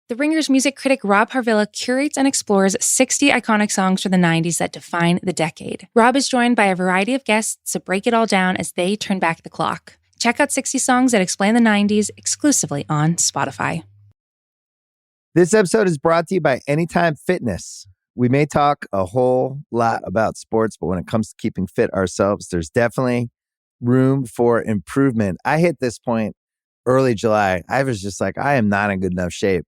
The Ringer's music critic Rob Harvilla curates and explores 60 iconic songs from the 90s that define the decade. Rob is joined by a variety of guests to break it all down as they turn back the clock. Check out 60 Songs That Explain the 90s exclusively on Spotify. This episode is brought to you by Anytime Fitness. We may talk a whole lot about sports, but when it comes to keeping fit ourselves, there's definitely room for improvement. I hit this point early July. I was just like, I am not in good enough shape.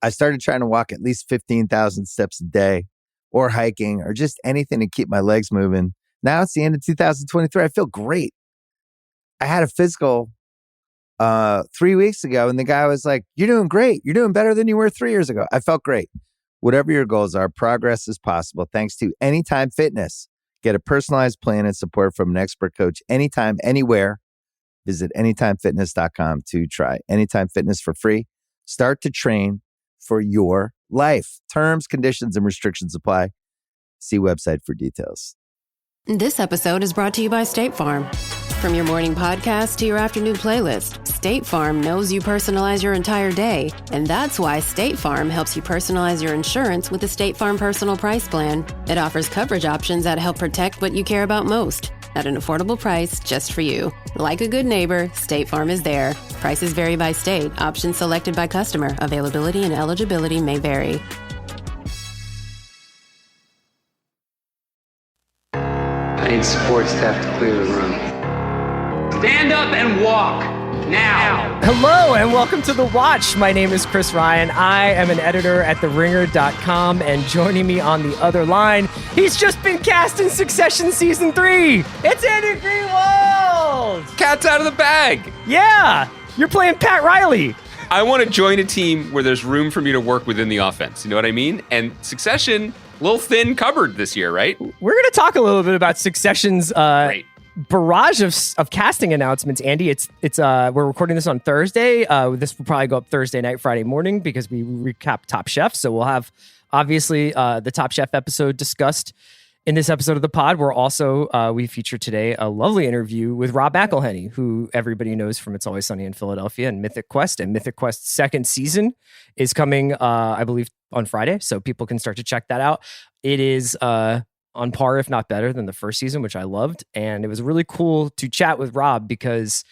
I started trying to walk at least 15,000 steps a day or hiking or just anything to keep my legs moving. Now it's the end of 2023. I feel great. I had a physical 3 weeks ago and the guy was like, you're doing great. You're doing better than you were 3 years ago. I felt great. Whatever your goals are, progress is possible thanks to Anytime Fitness. Get a personalized plan and support from an expert coach anytime, anywhere. Visit anytimefitness.com to try Anytime Fitness for free. Start to train for your life. Terms, conditions, and restrictions apply. See website for details. This episode is brought to you by State Farm. From your morning podcast to your afternoon playlist, State Farm knows you personalize your entire day. And that's why State Farm helps you personalize your insurance with the State Farm Personal Price Plan. It offers coverage options that help protect what you care about most at an affordable price just for you. Like a good neighbor, State Farm is there. Prices vary by state. Options selected by customer. Availability and eligibility may vary. I need support staff to clear the room. Stand up and walk. Now. Hello and welcome to The Watch. My name is Chris Ryan. I am an editor at TheRinger.com, and joining me on the other line, he's just been cast in Succession Season 3. It's Andy Greenwald. Cat's out of the bag. Yeah, you're playing Pat Riley. I want to join a team where there's room for me to work within the offense. You know what I mean? And Succession, a little thin cupboard this year, right? We're going to talk a little bit about Succession's barrage of casting announcements. Andy, it's we're recording this on Thursday. This will probably go up Thursday night, Friday morning, because we recap Top Chef. So we'll have obviously the Top Chef episode discussed in this episode of the pod. We're also we feature today a lovely interview with Rob McElhenney, who everybody knows from It's Always Sunny in Philadelphia and Mythic Quest. And Mythic Quest's second season is coming, I believe, on Friday, so people can start to check that out. It is on par, if not better, than the first season, which I loved. And it was really cool to chat with Rob because,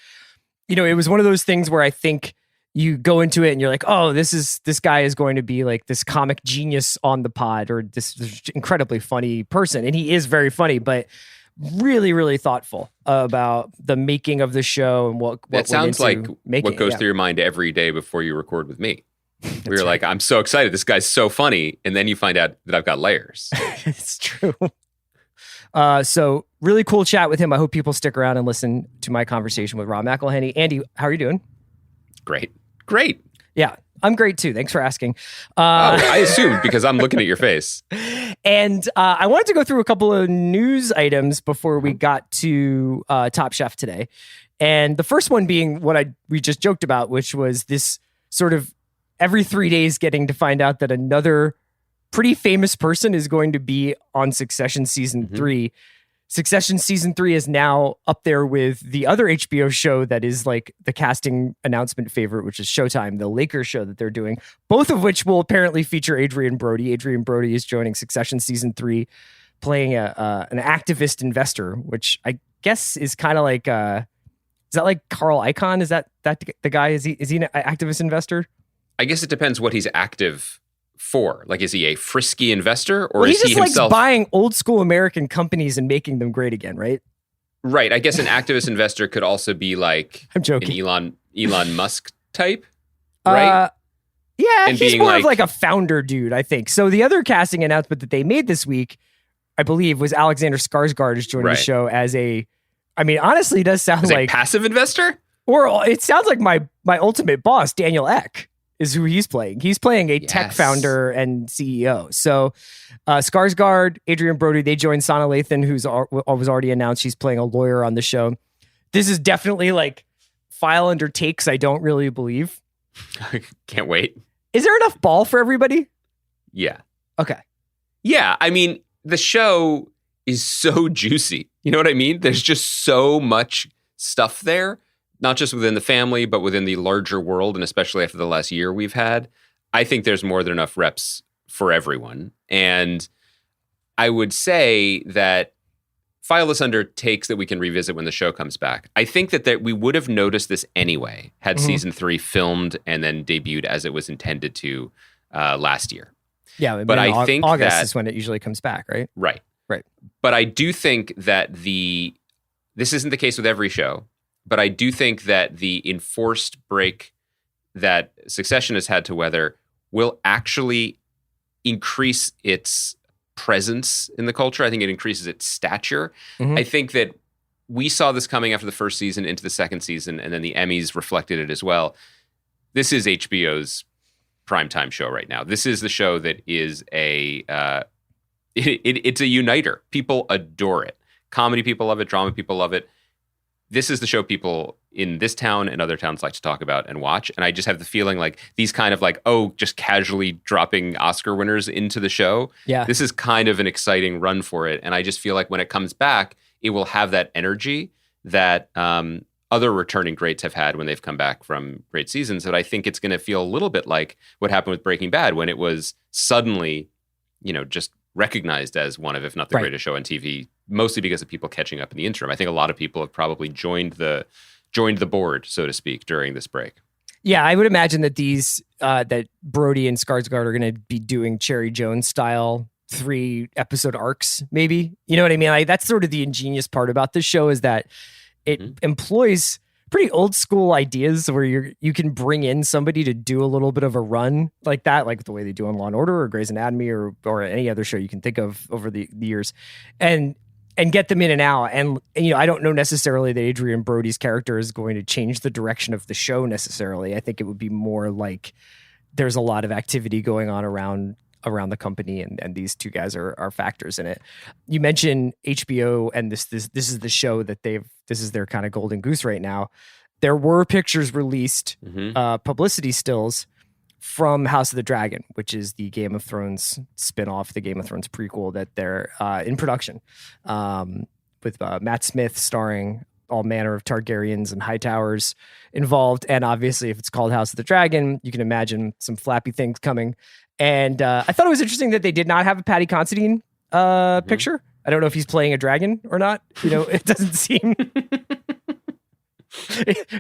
you know, it was one of those things where I think you go into it and you're like, oh, this guy is going to be like this comic genius on the pod, or this incredibly funny person. And he is very funny, but really, really thoughtful about the making of the show and what that sounds like what goes yeah. through your mind every day before you record with me. We were like, I'm so excited. This guy's so funny. And then you find out that I've got layers. It's true. So really cool chat with him. I hope people stick around and listen to my conversation with Rob McElhenney. Andy, how are you doing? Great. Yeah, I'm great too. Thanks for asking. I assumed because I'm looking at your face. And I wanted to go through a couple of news items before we got to Top Chef today. And the first one being what we just joked about, which was this sort of every 3 days getting to find out that another pretty famous person is going to be on Succession Season 3. Succession Season 3 is now up there with the other HBO show that is like the casting announcement favorite, which is Showtime, the Lakers show that they're doing, both of which will apparently feature Adrien Brody. Adrien Brody is joining Succession Season 3, playing an activist investor, which I guess is kind of like, is that like Carl Icahn? Is that the guy? Is he an activist investor? I guess it depends what he's active for. Like, is he a frisky investor, or well, is he himself likes buying old school American companies and making them great again, right? Right. I guess an activist investor could also be like I'm joking. An Elon Musk type, right? Yeah, and he's being more of like a founder dude, I think. So the other casting announcement that they made this week, I believe, was Alexander Skarsgard is joining the show as honestly, it does sound as like a passive investor. Or it sounds like my ultimate boss, Daniel Ek, is who he's playing. He's playing a tech founder and CEO. So Skarsgard, Adrien Brody, they joined Sana Lathan, who's was already announced. She's playing a lawyer on the show. This is definitely like file under takes I don't really believe. I can't wait. Is there enough ball for everybody? Yeah. Okay. Yeah. I mean, the show is so juicy. You know what I mean? There's just so much stuff there. Not just within the family, but within the larger world, and especially after the last year we've had. I think there's more than enough reps for everyone. And I would say that File This Under takes that we can revisit when the show comes back. I think that we would have noticed this anyway had season 3 filmed and then debuted as it was intended to last year. Yeah, but I think August is when it usually comes back, right? Right. Right. But I do think that this isn't the case with every show, but I do think that the enforced break that Succession has had to weather will actually increase its presence in the culture. I think it increases its stature. I think that we saw this coming after the first season into the second season, and then the Emmys reflected it as well. This is HBO's primetime show right now. This is the show that is it's a uniter. People adore it. Comedy people love it. Drama people love it. This is the show people in this town and other towns like to talk about and watch. And I just have the feeling like these kind of like, just casually dropping Oscar winners into the show. Yeah. This is kind of an exciting run for it. And I just feel like when it comes back, it will have that energy that other returning greats have had when they've come back from great seasons. That I think it's going to feel a little bit like what happened with Breaking Bad when it was suddenly, just recognized as one of, if not the greatest show on TV, mostly because of people catching up in the interim. I think a lot of people have probably joined the board, so to speak, during this break. Yeah, I would imagine that that Brody and Skarsgard are going to be doing Cherry Jones style 3-episode arcs, maybe. You know what I mean? Like, that's sort of the ingenious part about this show is that it employs pretty old school ideas where you can bring in somebody to do a little bit of a run like that, like the way they do on Law and Order or Grey's Anatomy or any other show you can think of over the years, and get them in and out. And I don't know necessarily that Adrien Brody's character is going to change the direction of the show necessarily. I think it would be more like there's a lot of activity going on around the company, and these two guys are factors in it. You mentioned HBO, and this is the show that this is their kind of golden goose right now. There were pictures released, publicity stills from House of the Dragon, which is the Game of Thrones spinoff, the Game of Thrones prequel that they're in production, with Matt Smith starring all manner of Targaryens and Hightowers involved. And obviously, if it's called House of the Dragon, you can imagine some flappy things coming. And I thought it was interesting that they did not have a Paddy Considine picture. I don't know if he's playing a dragon or not. It doesn't seem...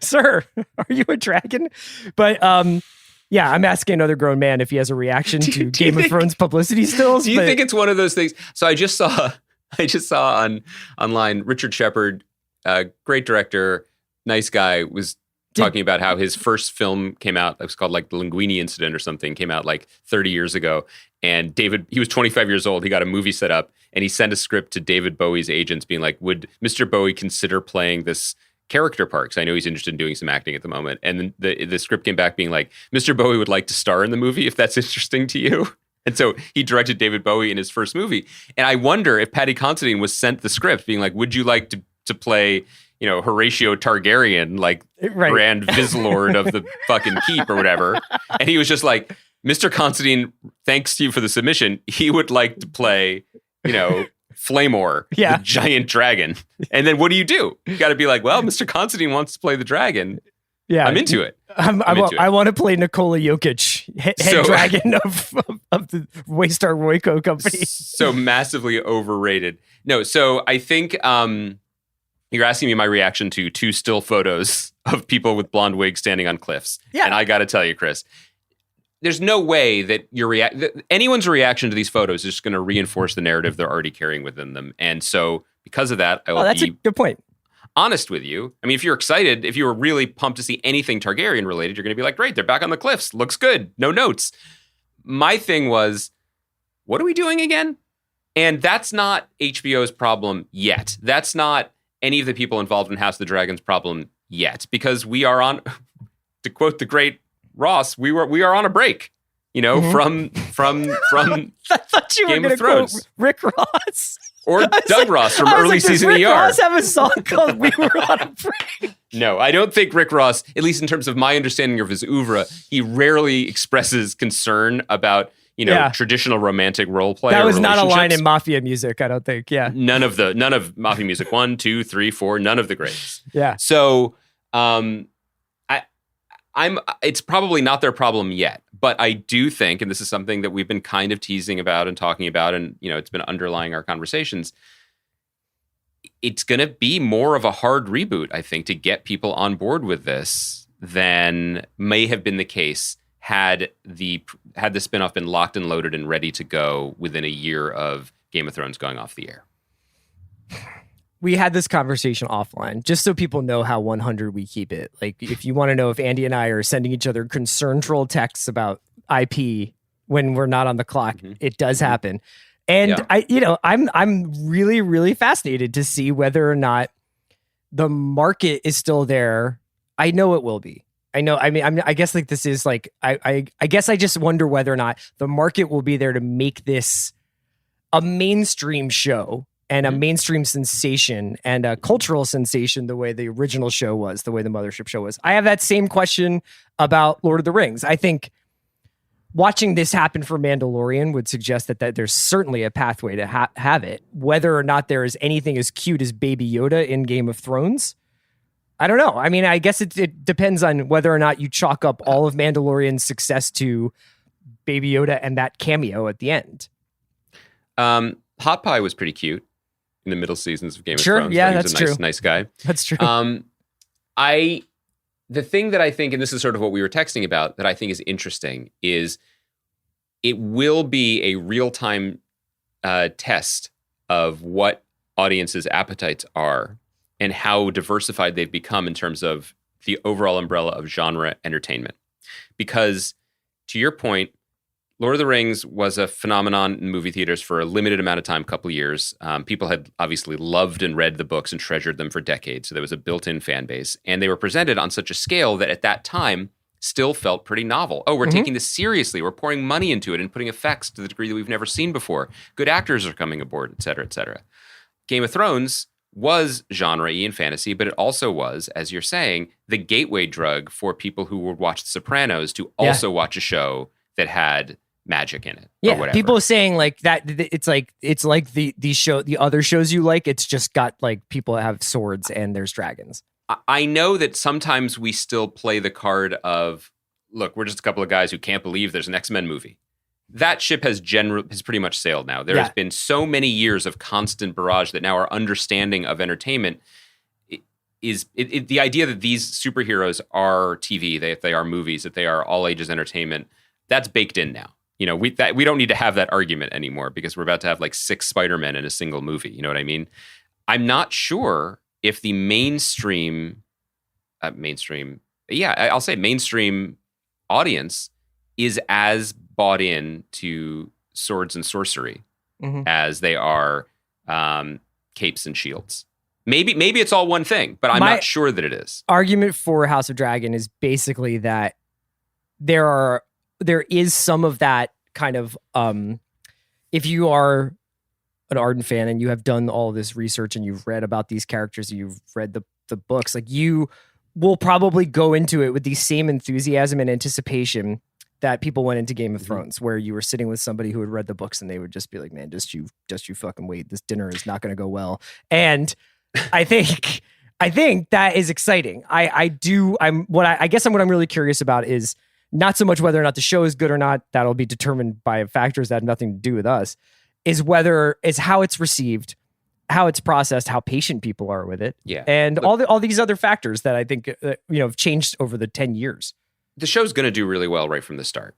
Sir, are you a dragon? But yeah, I'm asking another grown man if he has a reaction to Game of Thrones publicity stills. Do you think it's one of those things? So I just saw online Richard Shepard, great director, nice guy, was talking about how his first film came out. It was called like the Linguini Incident or something, came out like 30 years ago. And he was 25 years old. He got a movie set up and he sent a script to David Bowie's agents being like, would Mr. Bowie consider playing this character part? Because I know he's interested in doing some acting at the moment. And then the script came back being like, Mr. Bowie would like to star in the movie if that's interesting to you. And so he directed David Bowie in his first movie. And I wonder if Paddy Considine was sent the script being like, would you like to play, Horatio Targaryen, like Grand Vizlord of the fucking keep or whatever. And he was just like, Mr. Considine, thanks to you for the submission. He would like to play, Flamor, the giant dragon. And then what do? You got to be like, well, Mr. Considine wants to play the dragon. Yeah, I'm into it. I want to play Nikola Jokic, head dragon of the Waystar Royco company. So massively overrated. No, so I think you're asking me my reaction to 2 still photos of people with blonde wigs standing on cliffs. Yeah. And I got to tell you, Chris, there's no way that anyone's reaction to these photos is just going to reinforce the narrative they're already carrying within them. And so because of that, I will that's a good point. Honest with you. I mean, if you're excited, if you were really pumped to see anything Targaryen related, you're going to be like, great, they're back on the cliffs. Looks good. No notes. My thing was, what are we doing again? And that's not HBO's problem yet. That's not any of the people involved in House of the Dragon's problem yet, because we are on, to quote the great Ross, we are on a break, from I thought you Game were of Thrones. Quote Rick Ross. Or Doug Ross from early season Rick ER. Ross have a song called We Were on a Break? No, I don't think Rick Ross, at least in terms of my understanding of his oeuvre, he rarely expresses concern about, traditional romantic role play. That was not a line in Mafia music, I don't think. Yeah. None of Mafia music. 1, 2, 3, 4, none of the greats. Yeah. So It's probably not their problem yet, but I do think, and this is something that we've been kind of teasing about and talking about, and it's been underlying our conversations. It's going to be more of a hard reboot, I think, to get people on board with this than may have been the case had the spinoff been locked and loaded and ready to go within a year of Game of Thrones going off the air. We had this conversation offline, just so people know how 100 we keep it. Like, if you want to know if Andy and I are sending each other concern troll texts about IP when we're not on the clock, it does happen. And I'm really, really fascinated to see whether or not the market is still there. I know it will be. I guess like this is like, I guess I just wonder whether or not the market will be there to make this a mainstream show and a mainstream sensation and a cultural sensation the way the original show was, the way the Mothership show was. I have that same question about Lord of the Rings. I think watching this happen for Mandalorian would suggest that there's certainly a pathway to have it. Whether or not there is anything as cute as Baby Yoda in Game of Thrones, I don't know. I mean, I guess it depends on whether or not you chalk up all of Mandalorian's success to Baby Yoda and that cameo at the end. Hot Pie was pretty cute in the middle seasons of Game of Thrones. Yeah, that's true. Nice guy. That's true. The thing that I think, and this is sort of what we were texting about, that I think is interesting is it will be a real-time test of what audiences' appetites are and how diversified they've become in terms of the overall umbrella of genre entertainment. Because, to your point, Lord of the Rings was a phenomenon in movie theaters for a limited amount of time, couple years. People had obviously loved and read the books and treasured them for decades, so there was a built-in fan base. And they were presented on such a scale that at that time still felt pretty novel. Oh, we're taking this seriously. We're pouring money into it and putting effects to the degree that we've never seen before. Good actors are coming aboard, et cetera, et cetera. Game of Thrones was genre-y and fantasy, but it also was, as you're saying, the gateway drug for people who would watch The Sopranos to also watch a show that had magic in it. Yeah, or whatever. people are saying like that. It's like the other shows you like. It's just got like people that have swords and there's dragons. I know that sometimes we still play the card of, look, we're just a couple of guys who can't believe there's an X-Men movie. That ship has pretty much sailed now. There has been so many years of constant barrage that now our understanding of entertainment is the idea that these superheroes are TV, that they are movies, that they are all ages entertainment. That's baked in now. We don't need to have that argument anymore because we're about to have like 6 Spider-Men in a single movie. You know what I mean? I'm not sure if the mainstream audience is as bought in to swords and sorcery as they are capes and shields. Maybe it's all one thing, but I'm not sure that it is. Argument for House of Dragon is basically that there is some of that kind of, if you are an ardent fan and you have done all this research and you've read about these characters, you've read the books, like you will probably go into it with the same enthusiasm and anticipation that people went into Game of Thrones, where you were sitting with somebody who had read the books and they would just be like, man, just you fucking wait. This dinner is not going to go well. And I think that is exciting. What I'm really curious about is not so much whether or not the show is good or not. That'll be determined by factors that have nothing to do with us. Is how it's received, how it's processed, how patient people are with it, and all these other factors that I think have changed over the 10 years. The show's going to do really well right from the start.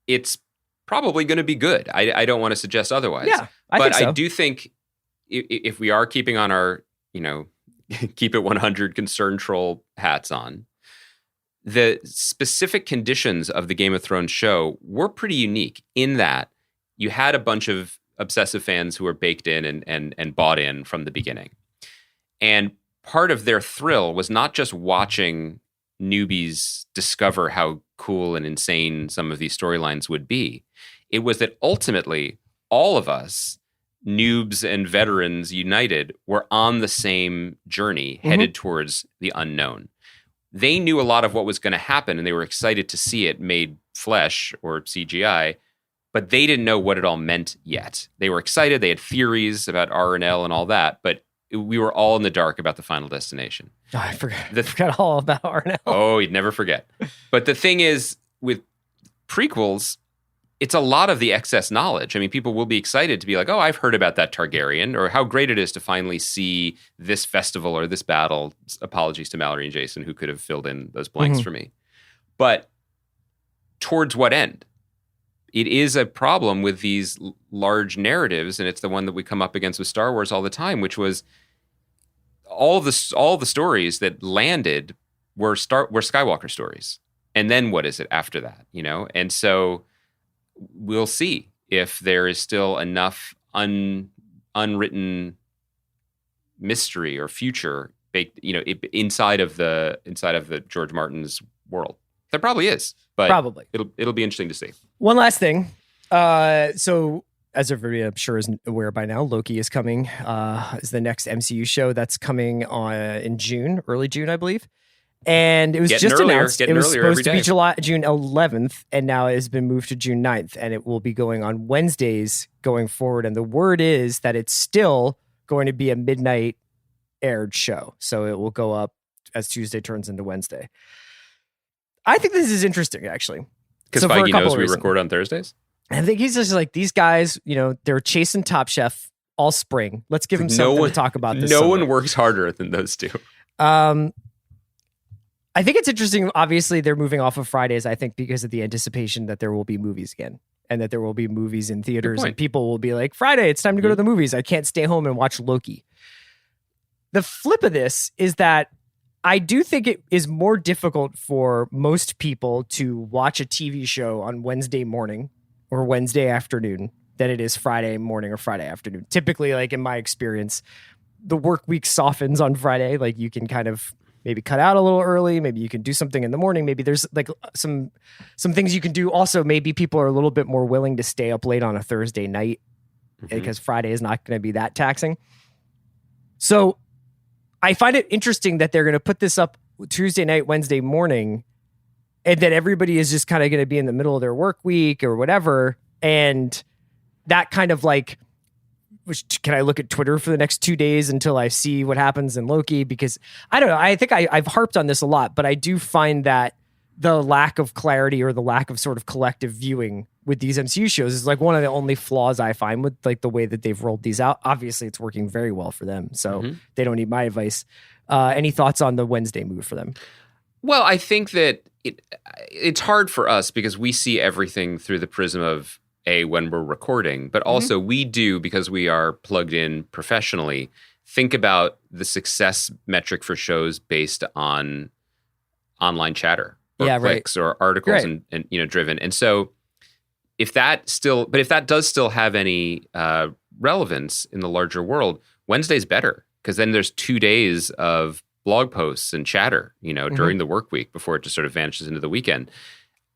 It's probably going to be good. I don't want to suggest otherwise. Yeah, think so. I do think if we are keeping on our keep it 100 concern troll hats on, the specific conditions of the Game of Thrones show were pretty unique in that you had a bunch of obsessive fans who were baked in and bought in from the beginning. And part of their thrill was not just watching newbies discover how cool and insane some of these storylines would be. It was that ultimately all of us, noobs and veterans united, were on the same journey headed towards the unknown. They knew a lot of what was going to happen and they were excited to see it made flesh or CGI, but they didn't know what it all meant yet. They were excited. They had theories about R and L and all that, but we were all in the dark about the Final Destination. Oh, I forgot all about Arnell. Oh, you'd never forget. But the thing is, with prequels, it's a lot of the excess knowledge. I mean, people will be excited to be like, oh, I've heard about that Targaryen, or how great it is to finally see this festival or this battle. Apologies to Mallory and Jason, who could have filled in those blanks for me. But towards what end? It is a problem with these large narratives, and it's the one that we come up against with Star Wars all the time, which was all the stories that landed were Skywalker stories. And then what is it after that, you know? And so we'll see if there is still enough unwritten mystery or future baked, you know, inside of the George Martin's world. There probably is, but probably it'll be interesting to see. One last thing. So as everybody I'm sure is aware by now, Loki is coming. Is the next MCU show that's coming on in June, early June, I believe. And it was just announced. It was supposed to be June 11th, and now it has been moved to June 9th, and it will be going on Wednesdays going forward. And the word is that it's still going to be a midnight aired show. So it will go up as Tuesday turns into Wednesday. I think this is interesting, actually. Because Feige knows we record on Thursdays? I think he's just like, these guys, you know, they're chasing Top Chef all spring. Let's give them something to talk about this summer. No one works harder than those two. I think it's interesting. Obviously, they're moving off of Fridays, I think, because of the anticipation that there will be movies again and that there will be movies in theaters. And people will be like, Friday, it's time to go to the movies. I can't stay home and watch Loki. The flip of this is that I do think it is more difficult for most people to watch a TV show on Wednesday morning or Wednesday afternoon than it is Friday morning or Friday afternoon. Typically, like in my experience, the work week softens on Friday. Like you can kind of maybe cut out a little early. Maybe you can do something in the morning. Maybe there's like some things you can do. Also, maybe people are a little bit more willing to stay up late on a Thursday night because Friday is not going to be that taxing. So I find it interesting that they're going to put this up Tuesday night, Wednesday morning, and that everybody is just kind of going to be in the middle of their work week or whatever. And that kind of like, can I look at Twitter for the next 2 days until I see what happens in Loki? Because I don't know. I think I've harped on this a lot, but I do find that the lack of clarity or the lack of sort of collective viewing with these MCU shows is like one of the only flaws I find with like the way that they've rolled these out. Obviously, it's working very well for them, so they don't need my advice. Any thoughts on the Wednesday move for them? Well, I think that it's hard for us because we see everything through the prism of when we're recording, but also we do, because we are plugged in professionally, think about the success metric for shows based on online chatter or clicks or articles and you know, driven. And so if that does still have any relevance in the larger world, Wednesday's better because then there's 2 days of blog posts and chatter, you know, during the work week before it just sort of vanishes into the weekend.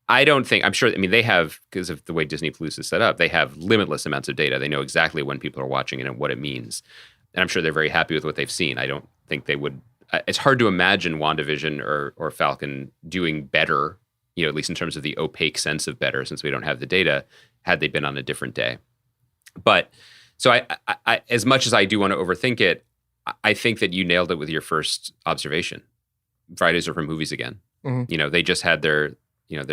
I'm sure, they have, because of the way Disney Plus is set up, they have limitless amounts of data. They know exactly when people are watching it and what it means. And I'm sure they're very happy with what they've seen. I don't think they would, it's hard to imagine WandaVision or Falcon doing better, you know, at least in terms of the opaque sense of better, since we don't have the data, had they been on a different day. But so I as much as I do want to overthink it, I think that you nailed it with your first observation. Fridays are for movies again. You know, they just had their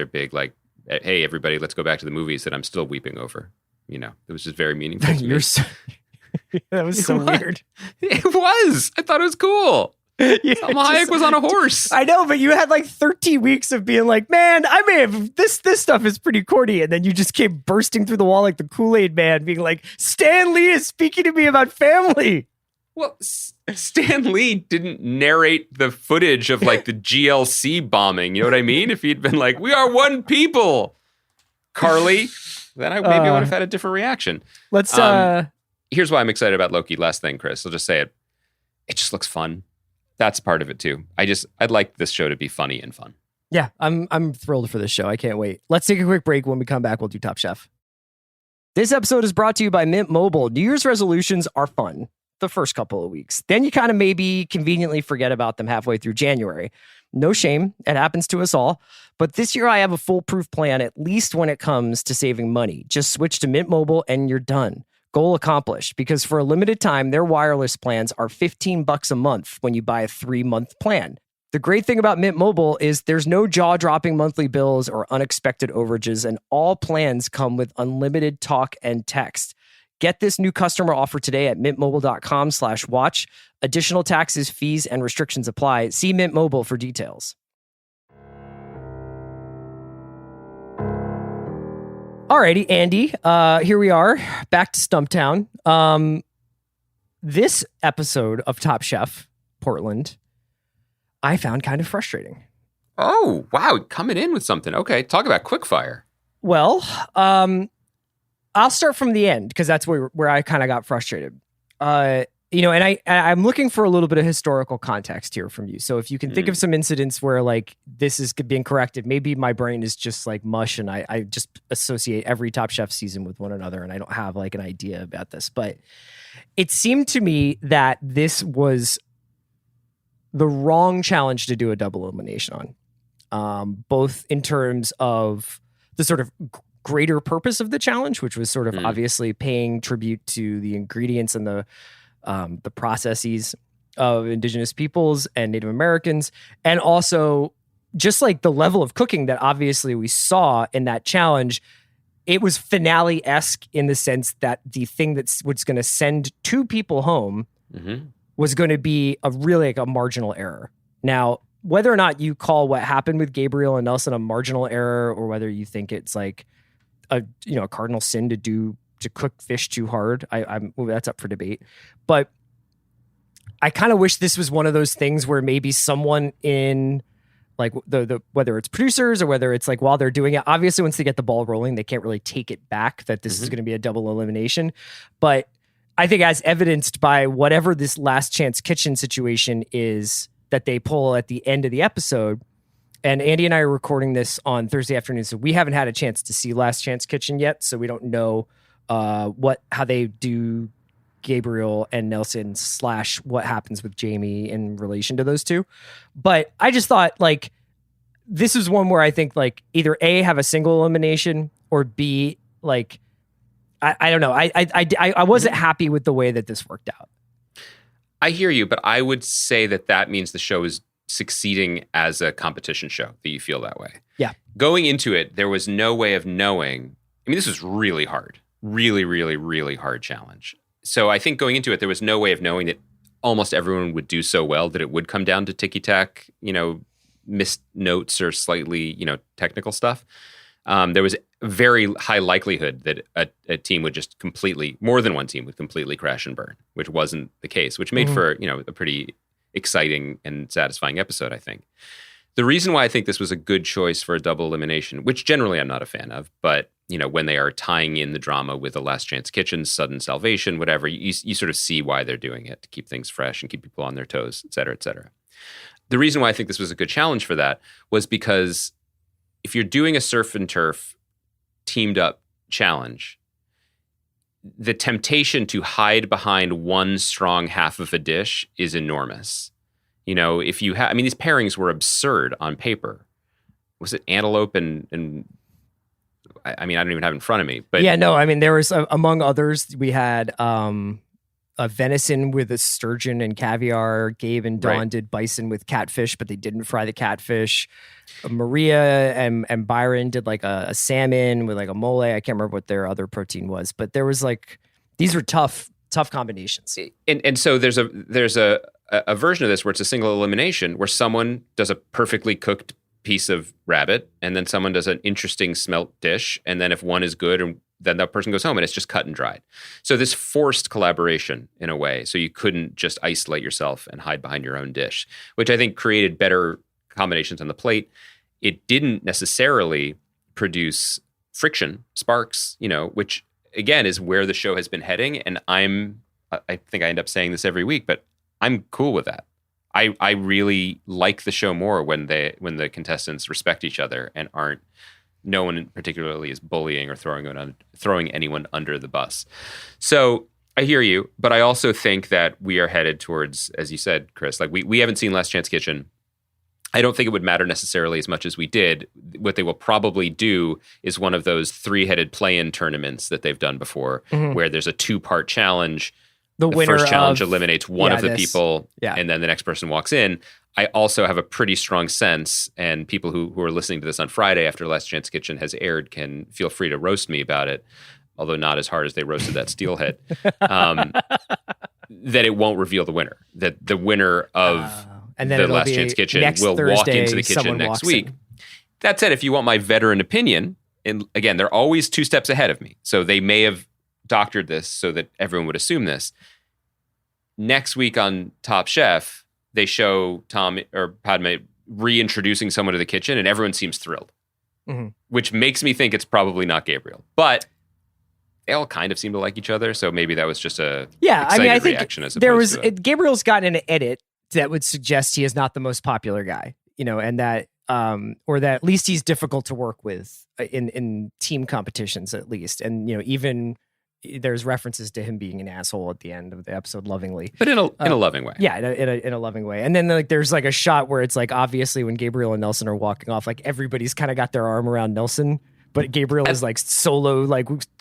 big like, hey, everybody, let's go back to the movies that I'm still weeping over. You know, it was just very meaningful to me. That was so weird. It was. I thought it was cool. Yeah, Salma Hayek was on a horse. I know, but you had like 13 weeks of being like, man, I may have, this stuff is pretty corny. And then you just came bursting through the wall like the Kool-Aid man, being like, Stan Lee is speaking to me about family. Well, Stan Lee didn't narrate the footage of like the GLC bombing. You know what I mean? If he'd been like, we are one people, Carly, then I maybe would have had a different reaction. Let's, here's why I'm excited about Loki. Last thing, Chris, I'll just say it. It just looks fun. That's part of it too. I'd like this show to be funny and fun. Yeah, I'm thrilled for this show. I can't wait. Let's take a quick break. When we come back, we'll do Top Chef. This episode is brought to you by Mint Mobile. New Year's resolutions are fun the first couple of weeks. Then you kind of maybe conveniently forget about them halfway through January. No shame. It happens to us all. But this year I have a foolproof plan, at least when it comes to saving money. Just switch to Mint Mobile and you're done. Goal accomplished, because for a limited time, their wireless plans are $15 a month when you buy a 3-month plan. The great thing about Mint Mobile is there's no jaw-dropping monthly bills or unexpected overages, and all plans come with unlimited talk and text. Get this new customer offer today at mintmobile.com/watch. Additional taxes, fees, and restrictions apply. See Mint Mobile for details. Alrighty, Andy, here we are, back to Stumptown. This episode of Top Chef Portland, I found kind of frustrating. Oh, wow, coming in with something. Okay, talk about quickfire. Well, I'll start from the end, because that's where I kind of got frustrated. And I'm looking for a little bit of historical context here from you. So if you can think of some incidents where like this is being corrected, maybe my brain is just like mush and I just associate every Top Chef season with one another and I don't have like an idea about this. But it seemed to me that this was the wrong challenge to do a double elimination on, both in terms of the sort of greater purpose of the challenge, which was sort of obviously paying tribute to the ingredients and the processes of indigenous peoples and Native Americans, and also just like the level of cooking that obviously we saw in that challenge. It was finale-esque in the sense that the thing that's what's going to send 2 people home was going to be a really like a marginal error. Now, whether or not you call what happened with Gabriel and Nelson a marginal error, or whether you think it's like a cardinal sin to cook fish too hard, that's up for debate. But I kind of wish this was one of those things where maybe someone in like the whether it's producers or whether it's like while they're doing it, obviously once they get the ball rolling, they can't really take it back that this is going to be a double elimination. But I think as evidenced by whatever this Last Chance Kitchen situation is that they pull at the end of the episode, and Andy and I are recording this on Thursday afternoon, so we haven't had a chance to see Last Chance Kitchen yet, so we don't know how they do Gabriel and Nelson / what happens with Jamie in relation to those two. But I just thought like this is one where I think like either A, have a single elimination, or B, like I don't know. I wasn't happy with the way that this worked out. I hear you, but I would say that means the show is succeeding as a competition show, that you feel that way. Yeah. Going into it, there was no way of knowing. I mean, this was really hard. Really, really, really hard challenge. So I think going into it, there was no way of knowing that almost everyone would do so well that it would come down to ticky-tack, missed notes or slightly, technical stuff. There was a very high likelihood that a team would just more than one team would completely crash and burn, which wasn't the case, which made for, a pretty exciting and satisfying episode, I think. The reason why I think this was a good choice for a double elimination, which generally I'm not a fan of, but when they are tying in the drama with the Last Chance Kitchen, sudden salvation, whatever, you sort of see why they're doing it, to keep things fresh and keep people on their toes, et cetera, et cetera. The reason why I think this was a good challenge for that was because if you're doing a surf and turf teamed up challenge, the temptation to hide behind one strong half of a dish is enormous. If you have, these pairings were absurd on paper. Was it antelope and I don't even have it in front of me, but yeah, no, there was among others, we had a venison with a sturgeon and caviar. Gabe and Dawn did bison with catfish, but they didn't fry the catfish. Maria and Byron did like a salmon with like a mole. I can't remember what their other protein was, but there was like, these were tough combinations. And so there's a version of this where it's a single elimination where someone does a perfectly cooked piece of rabbit and then someone does an interesting smelt dish. And then if one is good, and then that person goes home and it's just cut and dried. So this forced collaboration in a way. So you couldn't just isolate yourself and hide behind your own dish, which I think created better combinations on the plate. It didn't necessarily produce friction, sparks, which again is where the show has been heading. And I think I end up saying this every week, but I'm cool with that. I really like the show more when the contestants respect each other and no one particularly is bullying or throwing anyone under the bus. So I hear you, but I also think that we are headed towards, as you said, Chris, like we haven't seen Last Chance Kitchen. I don't think it would matter necessarily as much as we did. What they will probably do is one of those 3-headed play-in tournaments that they've done before, where there's a 2-part challenge. The first challenge eliminates one of the people, and then the next person walks in. I also have a pretty strong sense, and people who are listening to this on Friday after Last Chance Kitchen has aired can feel free to roast me about it, although not as hard as they roasted that steelhead, that it won't reveal the winner, that the winner of and then the Last Chance Kitchen will walk into the kitchen next week. That said, if you want my veteran opinion, and again, they're always 2 steps ahead of me, so they may have doctored this so that everyone would assume this. Next week on Top Chef, they show Tom or Padme reintroducing someone to the kitchen, and everyone seems thrilled, which makes me think it's probably not Gabriel. But they all kind of seem to like each other, so maybe that was just a I think reaction as opposed to Gabriel's gotten an edit that would suggest he is not the most popular guy, and that or that at least he's difficult to work with in team competitions, at least, and even there's references to him being an asshole at the end of the episode, lovingly, but in a loving way. Yeah, in a loving way. And then there's a shot where it's obviously when Gabriel and Nelson are walking off, everybody's kind of got their arm around Nelson, but Gabriel is solo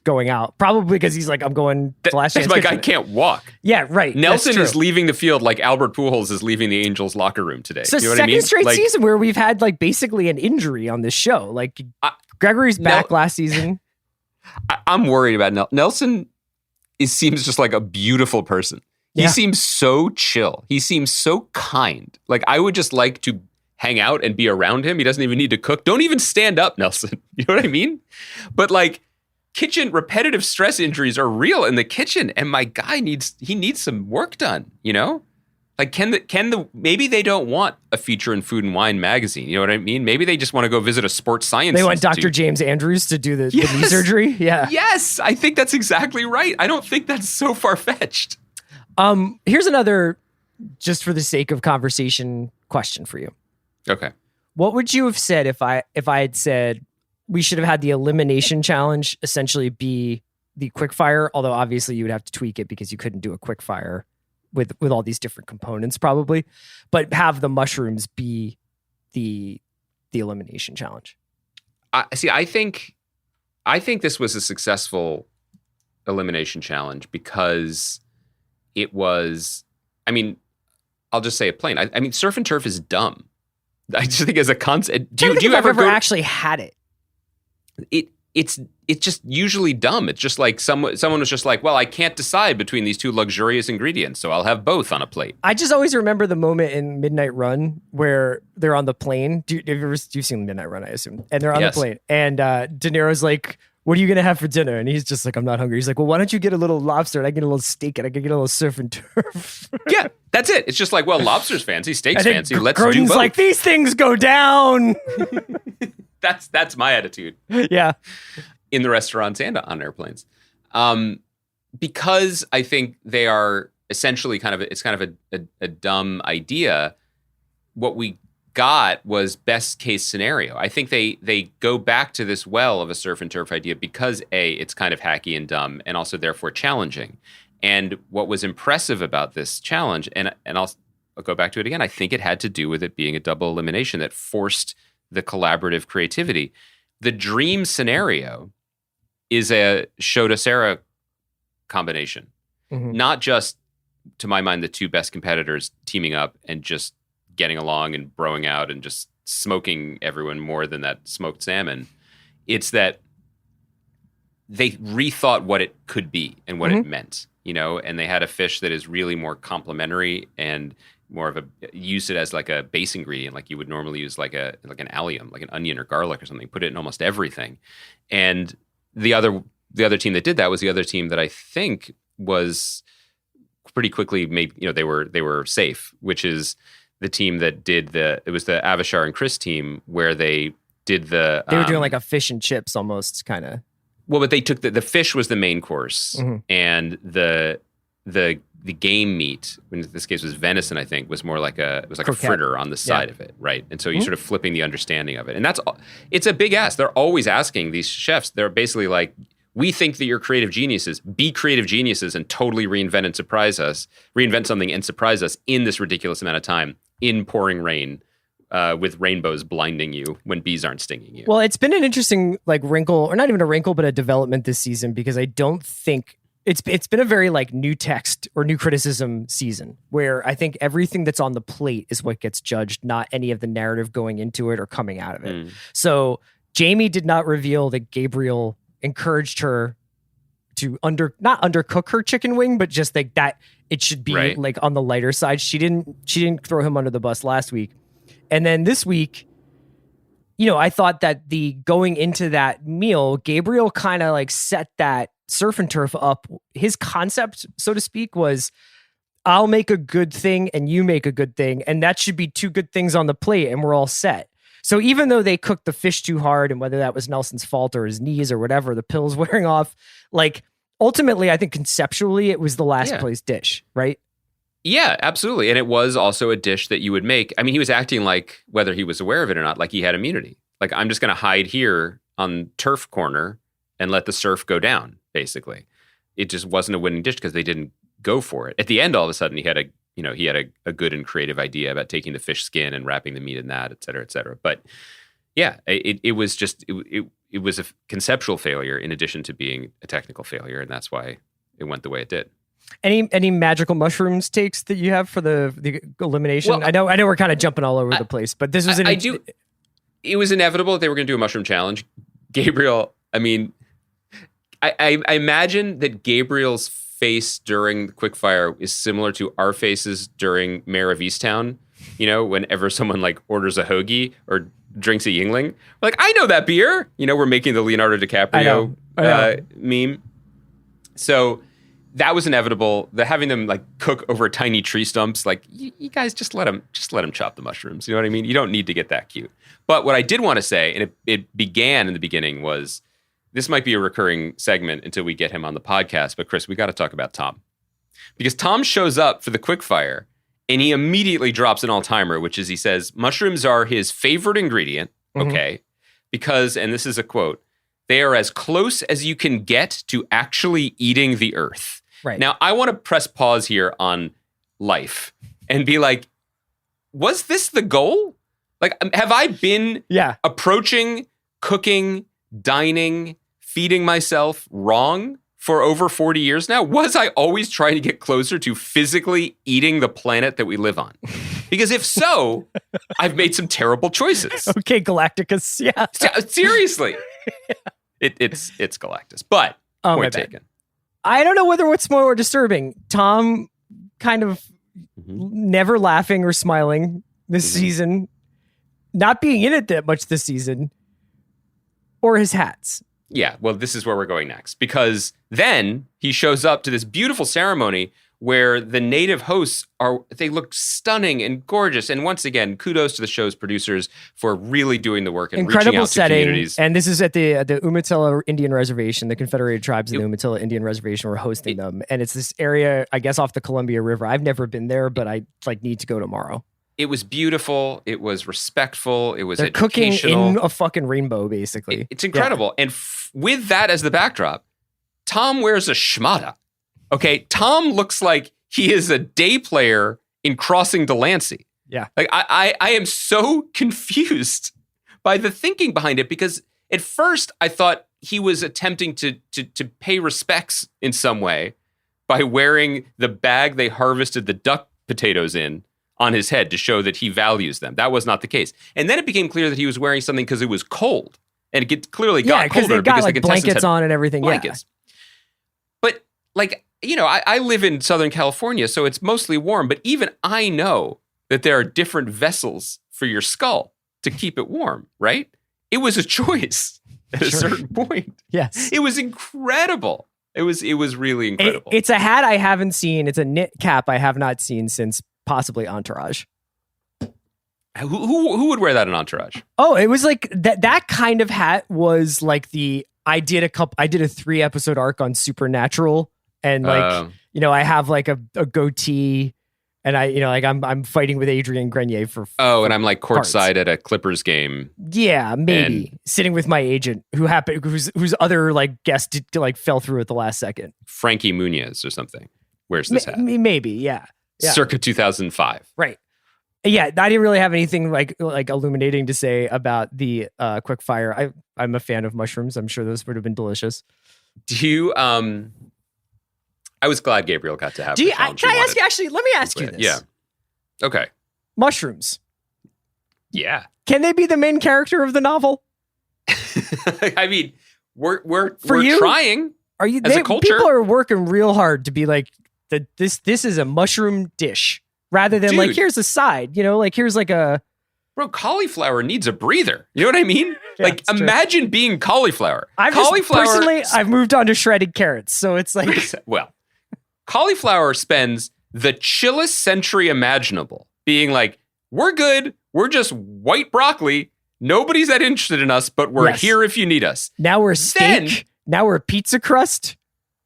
going out, probably because he's I'm going to Last Chance Kitchen. I can't walk. Yeah, right. Nelson is leaving the field like Albert Pujols is leaving the Angels locker room today. So you know second straight season where we've had basically an injury on this show. Gregory's back last season. I'm worried about Nelson. He seems just like a beautiful person. He seems so chill. He seems so kind. I would just like to hang out and be around him. He doesn't even need to cook. Don't even stand up, Nelson. You know what I mean? But kitchen repetitive stress injuries are real in the kitchen, and my guy needs some work done. Maybe they don't want a feature in Food and Wine magazine. You know what I mean? Maybe they just want to go visit a sports science. They want Dr. James Andrews to do the knee surgery. Yeah. Yes, I think that's exactly right. I don't think that's so far-fetched. Here's another, just for the sake of conversation, question for you. Okay. What would you have said if I had said we should have had the elimination challenge essentially be the quickfire? Although obviously you would have to tweak it because you couldn't do a quickfire with all these different components probably, but have the mushrooms be the elimination challenge. I think this was a successful elimination challenge because it was, I'll just say it plain. I mean, surf and turf is dumb. I just think as a concept, do you ever actually had it? It's just usually dumb. It's just someone was just well, I can't decide between these 2 luxurious ingredients, so I'll have both on a plate. I just always remember the moment in Midnight Run where they're on the plane. You've seen Midnight Run, I assume, and they're on the plane, and De Niro's what are you going to have for dinner? And he's just I'm not hungry. He's well, why don't you get a little lobster and I get a little steak and I can get a little surf and turf. Yeah, that's it. It's just well, lobster's fancy, steak's fancy. Let's Grodin's do both. These things go down. That's my attitude. Yeah. In the restaurants and on airplanes. Because I think they are essentially it's kind of a dumb idea. What we got was best case scenario. I think they go back to this well of a surf and turf idea because it's kind of hacky and dumb and also therefore challenging. And what was impressive about this challenge, and I'll go back to it again, I think it had to do with it being a double elimination that forced the collaborative creativity. The dream scenario is a Shota Sarah combination, not just, to my mind, the 2 best competitors teaming up and just getting along and broing out and just smoking everyone more than that smoked salmon. It's that they rethought what it could be and what it meant, and they had a fish that is really more complementary and more of use it as a base ingredient, like you would normally use an allium, like an onion or garlic or something, put it in almost everything. And the other team that did that was the other team that I think was pretty quickly made, they were safe, which is the team that did it was the Avishar and Chris team where they did they were doing a fish and chips almost kind of. Well, but they took the fish was the main course and the game meat, in this case was venison, I think, was more it was a fritter on the side of it, right? And so you're sort of flipping the understanding of it. And it's a big ask. They're always asking these chefs, they're basically we think that you're creative geniuses. Be creative geniuses and totally reinvent something and surprise us in this ridiculous amount of time, in pouring rain, with rainbows blinding you when bees aren't stinging you. Well, it's been an interesting like wrinkle, or not even a wrinkle, but a development this season, because I don't think it's been a very like new text or new criticism season, where I think everything that's on the plate is what gets judged, not any of the narrative going into it or coming out of it. So Jamie did not reveal that Gabriel encouraged her to not undercook her chicken wing, but just like that it should be like on the lighter side. She didn't throw him under the bus last week. And then this week, you know, I thought that the going into that meal, Gabriel kind of like set that surf and turf up. His concept, so to speak, was I'll make a good thing and you make a good thing. And that should be two good things on the plate and we're all set. So even though they cooked the fish too hard, and whether that was Nelson's fault or his knees or whatever, the pills wearing off, like ultimately, I think conceptually it was the last place dish, right? Yeah, absolutely. And it was also a dish that you would make. I mean, he was acting like, whether he was aware of it or not, like he had immunity. Like, I'm just going to hide here on turf corner and let the surf go down, basically. It just wasn't a winning dish because they didn't go for it. At the end, all of a sudden, he had a good and creative idea about taking the fish skin and wrapping the meat in that, et cetera, et cetera. But yeah, it was a conceptual failure in addition to being a technical failure. And that's why it went the way it did. Any magical mushrooms takes that you have for the elimination? Well, I know we're kind of jumping all over the place, but this was it was inevitable that they were going to do a mushroom challenge. Gabriel, I mean, I imagine that Gabriel's face during the quickfire is similar to our faces during Mayor of Easttown. You know, whenever someone like orders a hoagie or drinks a Yingling, we're like, I know that beer. You know, we're making the Leonardo DiCaprio I know. Meme. So that was inevitable. Having them like cook over tiny tree stumps, like you guys just let them chop the mushrooms. You know what I mean? You don't need to get that cute. But what I did want to say, and it began in the beginning, was this might be a recurring segment until we get him on the podcast. But Chris, we got to talk about Tom, because Tom shows up for the quickfire and he immediately drops an all-timer, which is he says mushrooms are his favorite ingredient. Okay, because, and this is a quote, they are as close as you can get to actually eating the earth. Right. Now, I want to press pause here on life and be like, was this the goal? Like, have I been approaching, cooking, dining, feeding myself wrong for over 40 years now? Was I always trying to get closer to physically eating the planet that we live on? Because if so, I've made some terrible choices. Okay, Galacticus. Yeah. Seriously. It's Galactus. But point taken. I don't know what's more disturbing. Tom kind of never laughing or smiling this season, not being in it that much this season, or his hats. Yeah, well, this is where we're going next, because then he shows up to this beautiful ceremony where the native hosts they look stunning and gorgeous. And once again, kudos to the show's producers for really doing the work and incredible reaching out setting. To communities. And this is at the Umatilla Indian Reservation. The Confederated Tribes of the Umatilla Indian Reservation were hosting them. And it's this area, I guess, off the Columbia River. I've never been there, but I need to go tomorrow. It was beautiful. It was respectful. It was They're educational. Cooking in a fucking rainbow, basically. It's incredible. Yeah. And with that as the backdrop, Tom wears a schmata. Okay, Tom looks like he is a day player in Crossing Delancey. Yeah. Like, I am so confused by the thinking behind it, because at first I thought he was attempting to pay respects in some way by wearing the bag they harvested the duck potatoes in on his head to show that he values them. That was not the case. And then it became clear that he was wearing something because it was cold. And it clearly got colder because like the contestants blankets had on and everything. blankets. Yeah. But like, you know, I live in Southern California, so it's mostly warm. But even I know that there are different vessels for your skull to keep it warm, right? It was a choice at a certain point. Yes. It was incredible. It was really incredible. It's a hat I haven't seen. It's a knit cap I have not seen since possibly Entourage. Who would wear that in Entourage? Oh, it was like that kind of hat was like I did a 3-episode arc on Supernatural, and like you know, I have like a goatee, and I'm fighting with Adrien Grenier for and I'm like courtside at a Clippers game. Yeah, maybe sitting with my agent whose other like guest fell through at the last second. Frankie Muniz or something. Where's this hat? Maybe, yeah. Circa 2005. Right. Yeah, I didn't really have anything like illuminating to say about the quick fire. I'm a fan of mushrooms. I'm sure those would have been delicious. Do you? I was glad Gabriel got to have. Can I ask you? Actually, let me ask you this. Yeah. Okay. Mushrooms. Yeah. Can they be the main character of the novel? I mean, we're you? trying. Are you? As a culture, people are working real hard to be like this is a mushroom dish rather than like here's a side. You know, like here's like a. Bro, cauliflower needs a breather. You know what I mean? Yeah, like, imagine being cauliflower. I've moved on to shredded carrots, so it's like well, cauliflower spends the chillest century imaginable being like, we're good. We're just white broccoli. Nobody's that interested in us, but we're here if you need us. Now we're steak. Now we're pizza crust.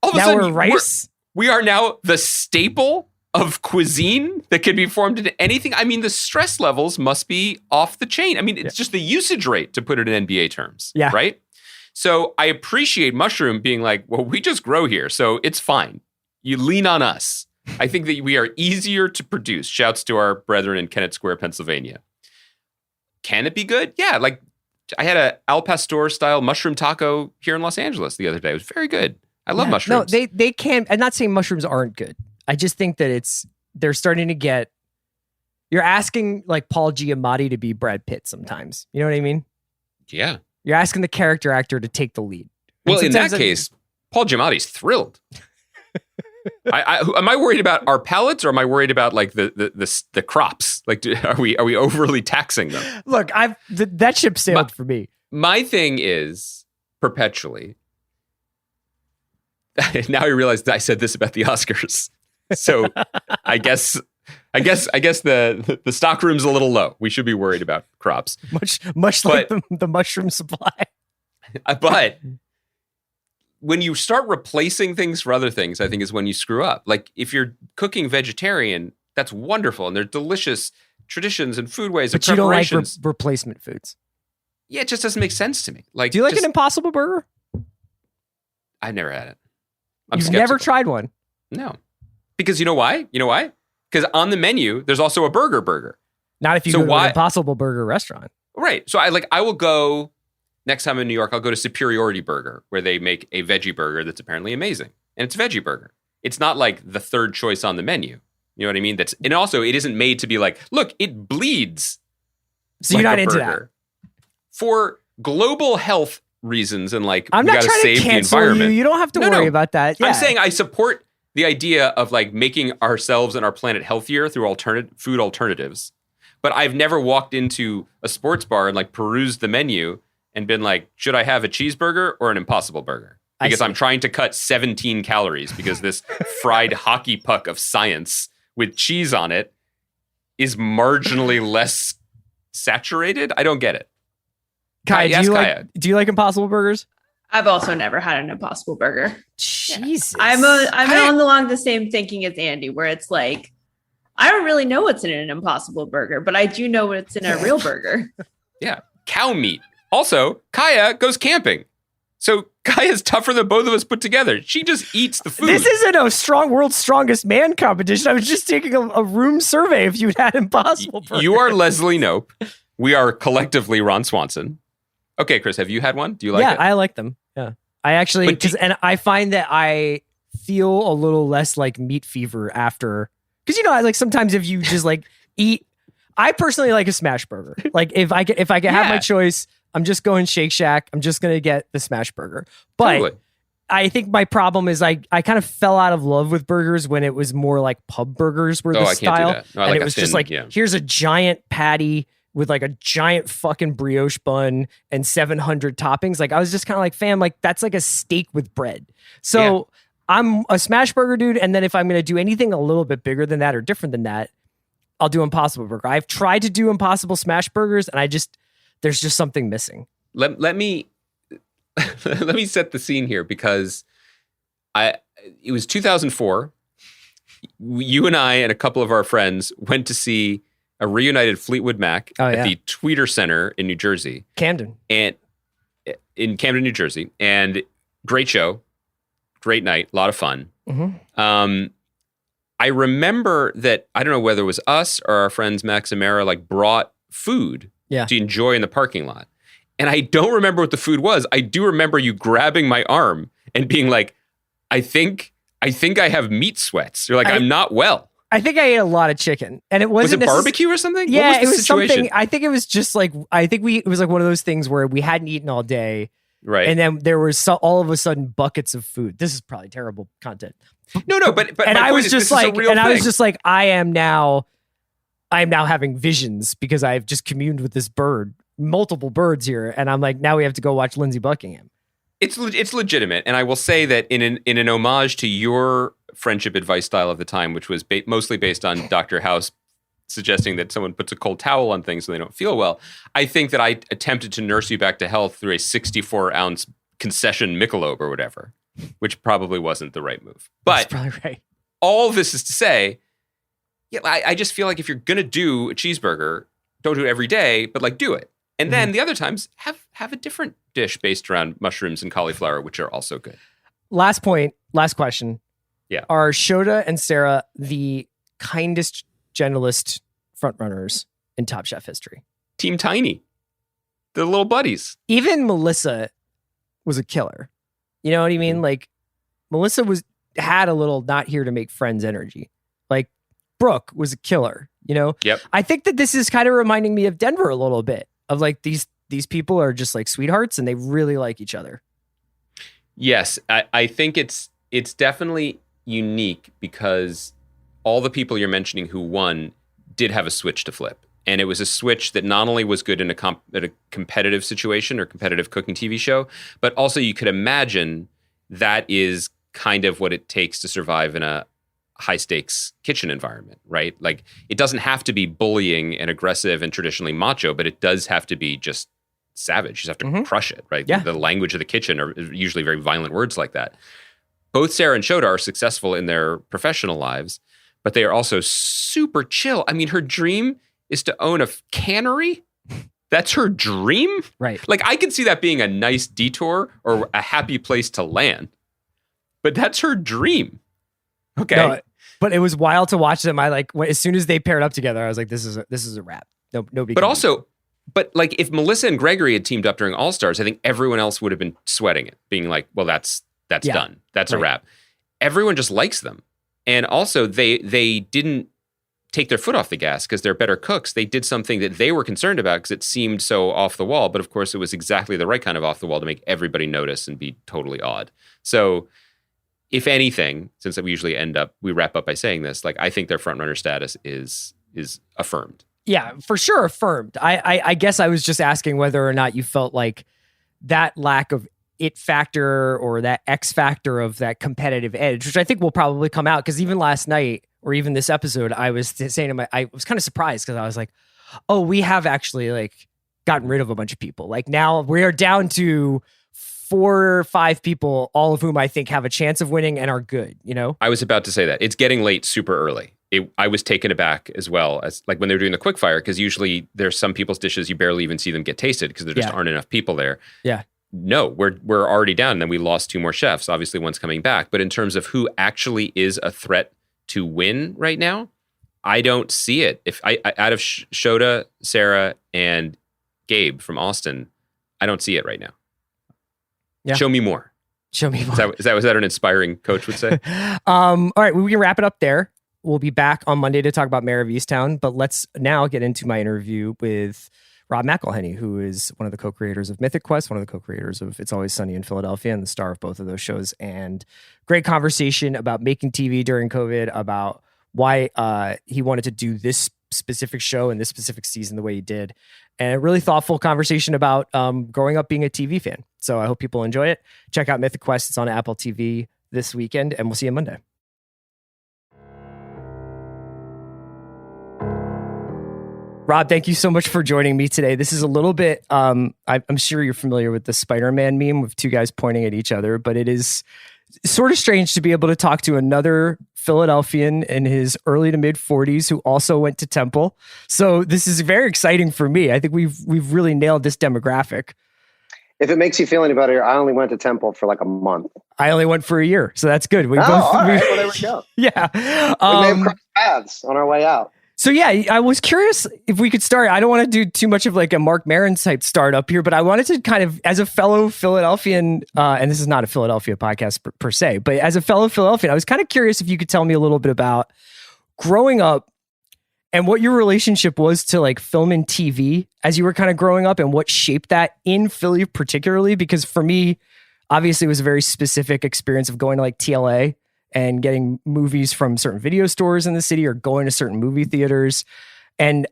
All of a now sudden, we're rice. We are now the staple of cuisine that can be formed into anything. I mean, the stress levels must be off the chain. I mean, it's just the usage rate, to put it in NBA terms. Yeah. Right? So I appreciate mushroom being like, well, we just grow here, so it's fine. You lean on us. I think that we are easier to produce. Shouts to our brethren in Kennett Square, Pennsylvania. Can it be good? Yeah, like I had a al pastor style mushroom taco here in Los Angeles the other day. It was very good. I love mushrooms. No, they can. I'm not saying mushrooms aren't good. I just think that they're starting to get. You're asking like Paul Giamatti to be Brad Pitt sometimes. You know what I mean? Yeah. You're asking the character actor to take the lead. Well, in that case, Paul Giamatti's thrilled. Am I worried about our palates, or am I worried about like the crops? Like, are we overly taxing them? Look, that ship sailed for me. My thing is perpetually. Now I realize that I said this about the Oscars, so I guess the stock room's a little low. We should be worried about crops, much like the mushroom supply. But when you start replacing things for other things, I think is when you screw up. Like if you're cooking vegetarian, that's wonderful, and they're delicious traditions and food ways. But and you don't like replacement foods. Yeah, it just doesn't make sense to me. Like, do you like an Impossible Burger? I've never had it. You've never tried one? No, because you know why? Because on the menu there's also a burger. Not if you go to an Impossible Burger restaurant, right? So I will go. Next time in New York, I'll go to Superiority Burger, where they make a veggie burger that's apparently amazing. And it's a veggie burger. It's not like the third choice on the menu. You know what I mean? And also, it isn't made to be like, look, it bleeds. So you're not into that? For global health reasons and like, I'm not trying to cancel you. You don't have to worry about that. Yeah. I'm saying I support the idea of like making ourselves and our planet healthier through food alternatives. But I've never walked into a sports bar and like perused the menu and been like, should I have a cheeseburger or an Impossible Burger? Because I'm trying to cut 17 calories because this fried hockey puck of science with cheese on it is marginally less saturated. I don't get it. Kaya, do you like Impossible Burgers? I've also never had an Impossible Burger. Jesus. Yeah. I'm along the same thinking as Andy, where it's like, I don't really know what's in an Impossible Burger, but I do know what's in a real burger. Yeah. Cow meat. Also, Kaya goes camping. So Kaya's tougher than both of us put together. She just eats the food. This isn't a world's strongest man competition. I was just taking a room survey if you'd had Impossible Burger. You are Leslie Knope. We are collectively Ron Swanson. Okay, Chris, have you had one? Do you like it? Yeah, I like them. Yeah. I actually, and I find that I feel a little less like meat fever after, because like sometimes if you just like eat, I personally like a smash burger. Like if I can have my choice, I'm just going Shake Shack. I'm just going to get the smash burger. But totally. I think my problem is I kind of fell out of love with burgers when it was more like pub burgers were the style. Can't do that. No, and it was just like, here's a giant patty with like a giant fucking brioche bun and 700 toppings. Like I was just kind of like, fam, like that's like a steak with bread. So I'm a smash burger dude. And then if I'm going to do anything a little bit bigger than that or different than that, I'll do Impossible Burger. I've tried to do Impossible Smash Burgers and there's just something missing. Let me set the scene here because it was 2004. You and I and a couple of our friends went to see a reunited Fleetwood Mac at the Tweeter Center in New Jersey. Camden. And in Camden, New Jersey. And great show. Great night. A lot of fun. Mm-hmm. I remember that, I don't know whether it was us or our friends Max and Mara, like brought food to enjoy in the parking lot. And I don't remember what the food was. I do remember you grabbing my arm and being like, I think I have meat sweats. You're like, I'm not well. I think I ate a lot of chicken, and it wasn't was it barbecue or something? Yeah, what was the situation? Something. I think it was just like it was like one of those things where we hadn't eaten all day, right? And then there was all of a sudden buckets of food. This is probably terrible content. No, but and I was just like, I was just like, I am now having visions because I've just communed with this bird, multiple birds here, and I'm like, now we have to go watch Lindsey Buckingham. It's legitimate, and I will say that in an homage to your friendship advice style of the time, which was mostly based on Dr. House suggesting that someone puts a cold towel on things so they don't feel well, I think that I attempted to nurse you back to health through a 64-ounce concession Michelob or whatever, which probably wasn't the right move. But that's probably right. All this is to say, I just feel like if you're gonna do a cheeseburger, don't do it every day, but like do it. And then the other times, have a different dish based around mushrooms and cauliflower, which are also good. Last question. Yeah. Are Shota and Sarah the kindest, gentlest frontrunners in Top Chef history? Team Tiny. The little buddies. Even Melissa was a killer. You know what I mean? Like, Melissa had a little not here to make friends energy. Like, Brooke was a killer, you know? Yep. I think that this is kind of reminding me of Denver a little bit. Of like these people are just like sweethearts and they really like each other. Yes, I think it's definitely unique because all the people you're mentioning who won did have a switch to flip. And it was a switch that not only was good in a competitive situation or competitive cooking TV show, but also you could imagine that is kind of what it takes to survive in a high stakes kitchen environment, right? Like it doesn't have to be bullying and aggressive and traditionally macho, but it does have to be just savage. You just have to crush it, right? Yeah. The language of the kitchen are usually very violent words like that. Both Sarah and Shota are successful in their professional lives, but they are also super chill. I mean, her dream is to own a cannery. That's her dream? Right. Like I can see that being a nice detour or a happy place to land, but that's her dream. Okay. No, but it was wild to watch them. As soon as they paired up together, I was like, this is a wrap. Nobody. But like if Melissa and Gregory had teamed up during All Stars, I think everyone else would have been sweating it, being like, well, that's done. That's a wrap. Everyone just likes them. And also they didn't take their foot off the gas because they're better cooks. They did something that they were concerned about because it seemed so off the wall. But of course, it was exactly the right kind of off the wall to make everybody notice and be totally odd. So if anything, since we wrap up by saying this, like I think their frontrunner status is affirmed. Yeah, for sure affirmed. I guess I was just asking whether or not you felt like that lack of it factor or that X factor of that competitive edge, which I think will probably come out because even last night or even this episode, I was saying I was kind of surprised because I was like, oh, we have actually like gotten rid of a bunch of people. Like now we are down to 4 or 5 people, all of whom I think have a chance of winning and are good, you know? I was about to say that. It's getting late super early. I was taken aback as well as like when they were doing the quick fire, because usually there's some people's dishes you barely even see them get tasted because there just aren't enough people there. Yeah. No, we're already down, and then we lost 2 more chefs. Obviously, one's coming back. But in terms of who actually is a threat to win right now, I don't see it. If I out of Shota, Sarah, and Gabe from Austin, I don't see it right now. Yeah. Show me more. Show me more. Was that an inspiring coach would say? All right, we can wrap it up there. We'll be back on Monday to talk about Mayor of Easttown, but let's now get into my interview with Rob McElhenney, who is one of the co-creators of Mythic Quest, one of the co-creators of It's Always Sunny in Philadelphia, and the star of both of those shows. And great conversation about making TV during COVID, about why he wanted to do this specific show and this specific season the way he did. And a really thoughtful conversation about growing up being a TV fan. So I hope people enjoy it. Check out Mythic Quest. It's on Apple TV this weekend, and we'll see you Monday. Rob, thank you so much for joining me today. This is a little bit, I'm sure you're familiar with the Spider-Man meme with 2 guys pointing at each other, but it is sort of strange to be able to talk to another Philadelphian in his early to mid 40s who also went to Temple. So this is very exciting for me. I think we've really nailed this demographic. If it makes you feel any better, I only went to Temple for like a month. I only went for a year, so that's good. We all right. Well, there we go. Yeah. We may have crossed paths on our way out. So yeah, I was curious if we could start. I don't want to do too much of like a Mark Maron type start up here, but I wanted to kind of, as a fellow Philadelphian, and this is not a Philadelphia podcast per se, but as a fellow Philadelphian, I was kind of curious if you could tell me a little bit about growing up and what your relationship was to like film and TV as you were kind of growing up, and what shaped that in Philly particularly. Because for me, obviously it was a very specific experience of going to like TLA and getting movies from certain video stores in the city or going to certain movie theaters. And,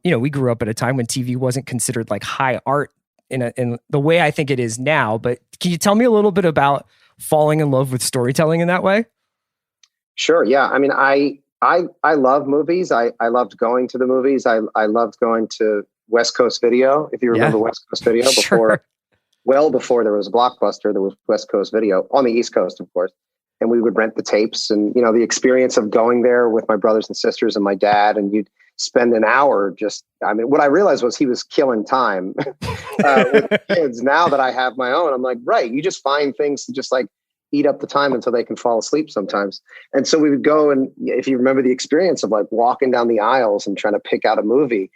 we grew up at a time when TV wasn't considered like high art in the way I think it is now. But can you tell me a little bit about falling in love with storytelling in that way? Sure. Yeah. I mean, I love movies. I loved going to the movies. I loved going to West Coast Video. If you remember West Coast Video well before there was a Blockbuster, there was West Coast Video on the East Coast, of course. And we would rent the tapes, and, the experience of going there with my brothers and sisters and my dad, and you'd spend an hour what I realized was he was killing time with the kids. Now that I have my own, I'm like, right. You just find things to just like eat up the time until they can fall asleep sometimes. And so we would go, and if you remember the experience of like walking down the aisles and trying to pick out a movie,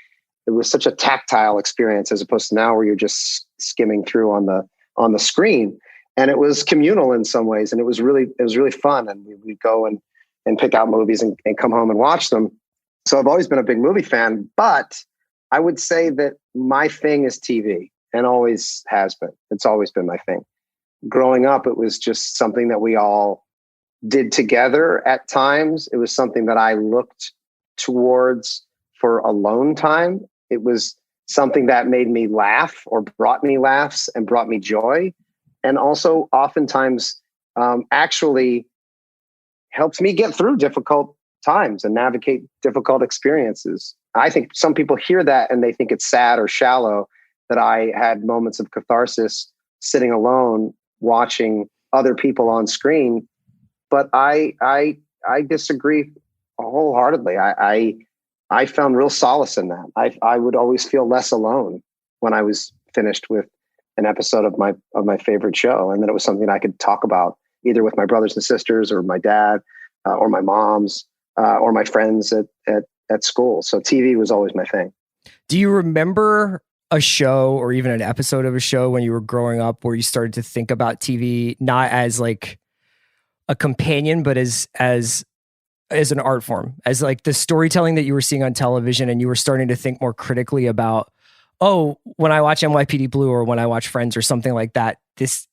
it was such a tactile experience as opposed to now where you're just skimming through on the screen. And it was communal in some ways. And it was really fun. And we'd go and pick out movies and come home and watch them. So I've always been a big movie fan, but I would say that my thing is TV, and always has been. It's always been my thing. Growing up, it was just something that we all did together at times. It was something that I looked towards for alone time. It was something that made me laugh or brought me laughs and brought me joy. And also oftentimes actually helps me get through difficult times and navigate difficult experiences. I think some people hear that and they think it's sad or shallow that I had moments of catharsis sitting alone watching other people on screen. But I disagree wholeheartedly. I found real solace in that. I would always feel less alone when I was finished with an episode of my favorite show. And then it was something I could talk about either with my brothers and sisters or my dad or my moms or my friends at school. So TV was always my thing. Do you remember a show or even an episode of a show when you were growing up where you started to think about TV, not as like a companion, but as an art form, as like the storytelling that you were seeing on television, and you were starting to think more critically about, when I watch NYPD Blue or when I watch Friends or something like that,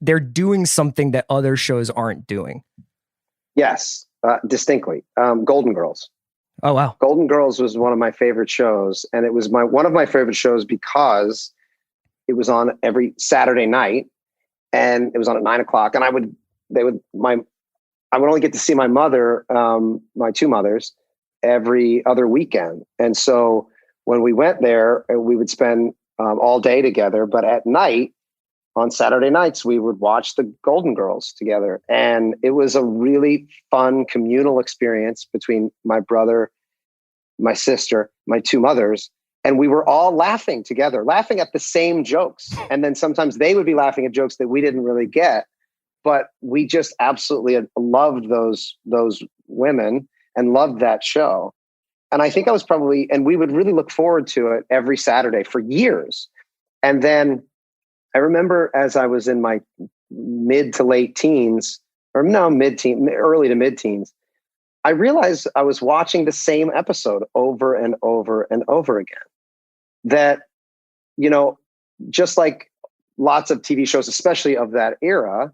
they're doing something that other shows aren't doing? Yes, distinctly. Golden Girls. Oh, wow. Golden Girls was one of my favorite shows. And it was one of my favorite shows because it was on every Saturday night, and it was on at 9:00. And I would only get to see my mother, my two mothers, every other weekend. And so when we went there, we would spend all day together. But at night, on Saturday nights, we would watch the Golden Girls together. And it was a really fun communal experience between my brother, my sister, my two mothers. And we were all laughing together, laughing at the same jokes. And then sometimes they would be laughing at jokes that we didn't really get. But we just absolutely loved those women and loved that show. And I think and we would really look forward to it every Saturday for years. And then I remember as I was in my mid to late teens, early to mid teens, I realized I was watching the same episode over and over and over again. That, just like lots of TV shows, especially of that era,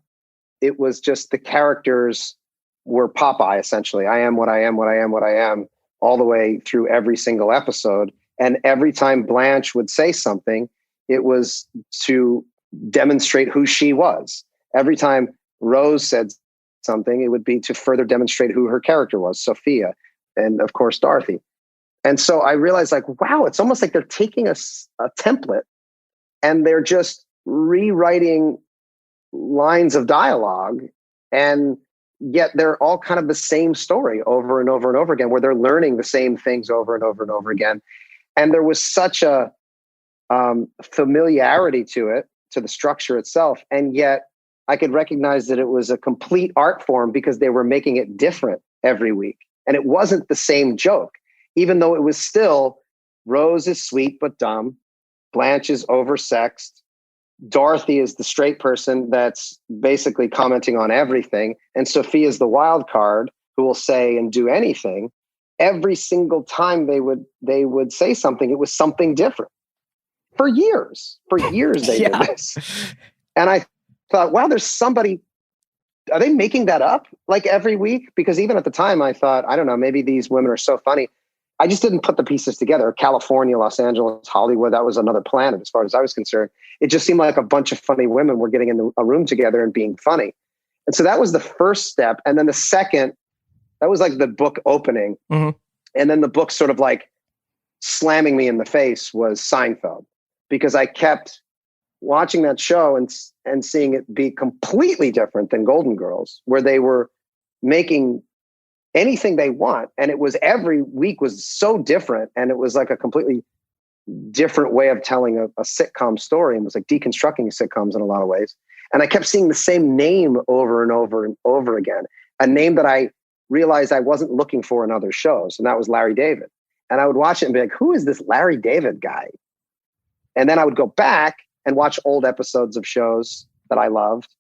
it was just the characters were Popeye, essentially. I am what I am, what I am, what I am, all the way through every single episode. And every time Blanche would say something, it was to demonstrate who she was. Every time Rose said something, it would be to further demonstrate who her character was, Sophia, and of course, Dorothy. And so I realized, like, wow, it's almost like they're taking a template and they're just rewriting lines of dialogue, and yet they're all kind of the same story over and over and over again, where they're learning the same things over and over and over again. And there was such a familiarity to it, to the structure itself. And yet I could recognize that it was a complete art form because they were making it different every week. And it wasn't the same joke, even though it was still Rose is sweet but dumb, Blanche is oversexed, Dorothy is the straight person that's basically commenting on everything, and Sophie is the wild card who will say and do anything. Every single time they would say something, it was something different. For years they did this. And I thought, wow, there's somebody, are they making that up like every week? Because even at the time I thought, I don't know, maybe these women are so funny. I just didn't put the pieces together. California, Los Angeles, Hollywood, that was another planet as far as I was concerned. It just seemed like a bunch of funny women were getting in a room together and being funny. And so that was the first step. And then the second, that was like the book opening. Mm-hmm. And then the book sort of like slamming me in the face was Seinfeld, because I kept watching that show and seeing it be completely different than Golden Girls, where they were making anything they want. And it was every week was so different. And it was like a completely different way of telling a sitcom story, and was like deconstructing sitcoms in a lot of ways. And I kept seeing the same name over and over and over again, a name that I realized I wasn't looking for in other shows. And that was Larry David. And I would watch it and be like, who is this Larry David guy? And then I would go back and watch old episodes of shows that I loved.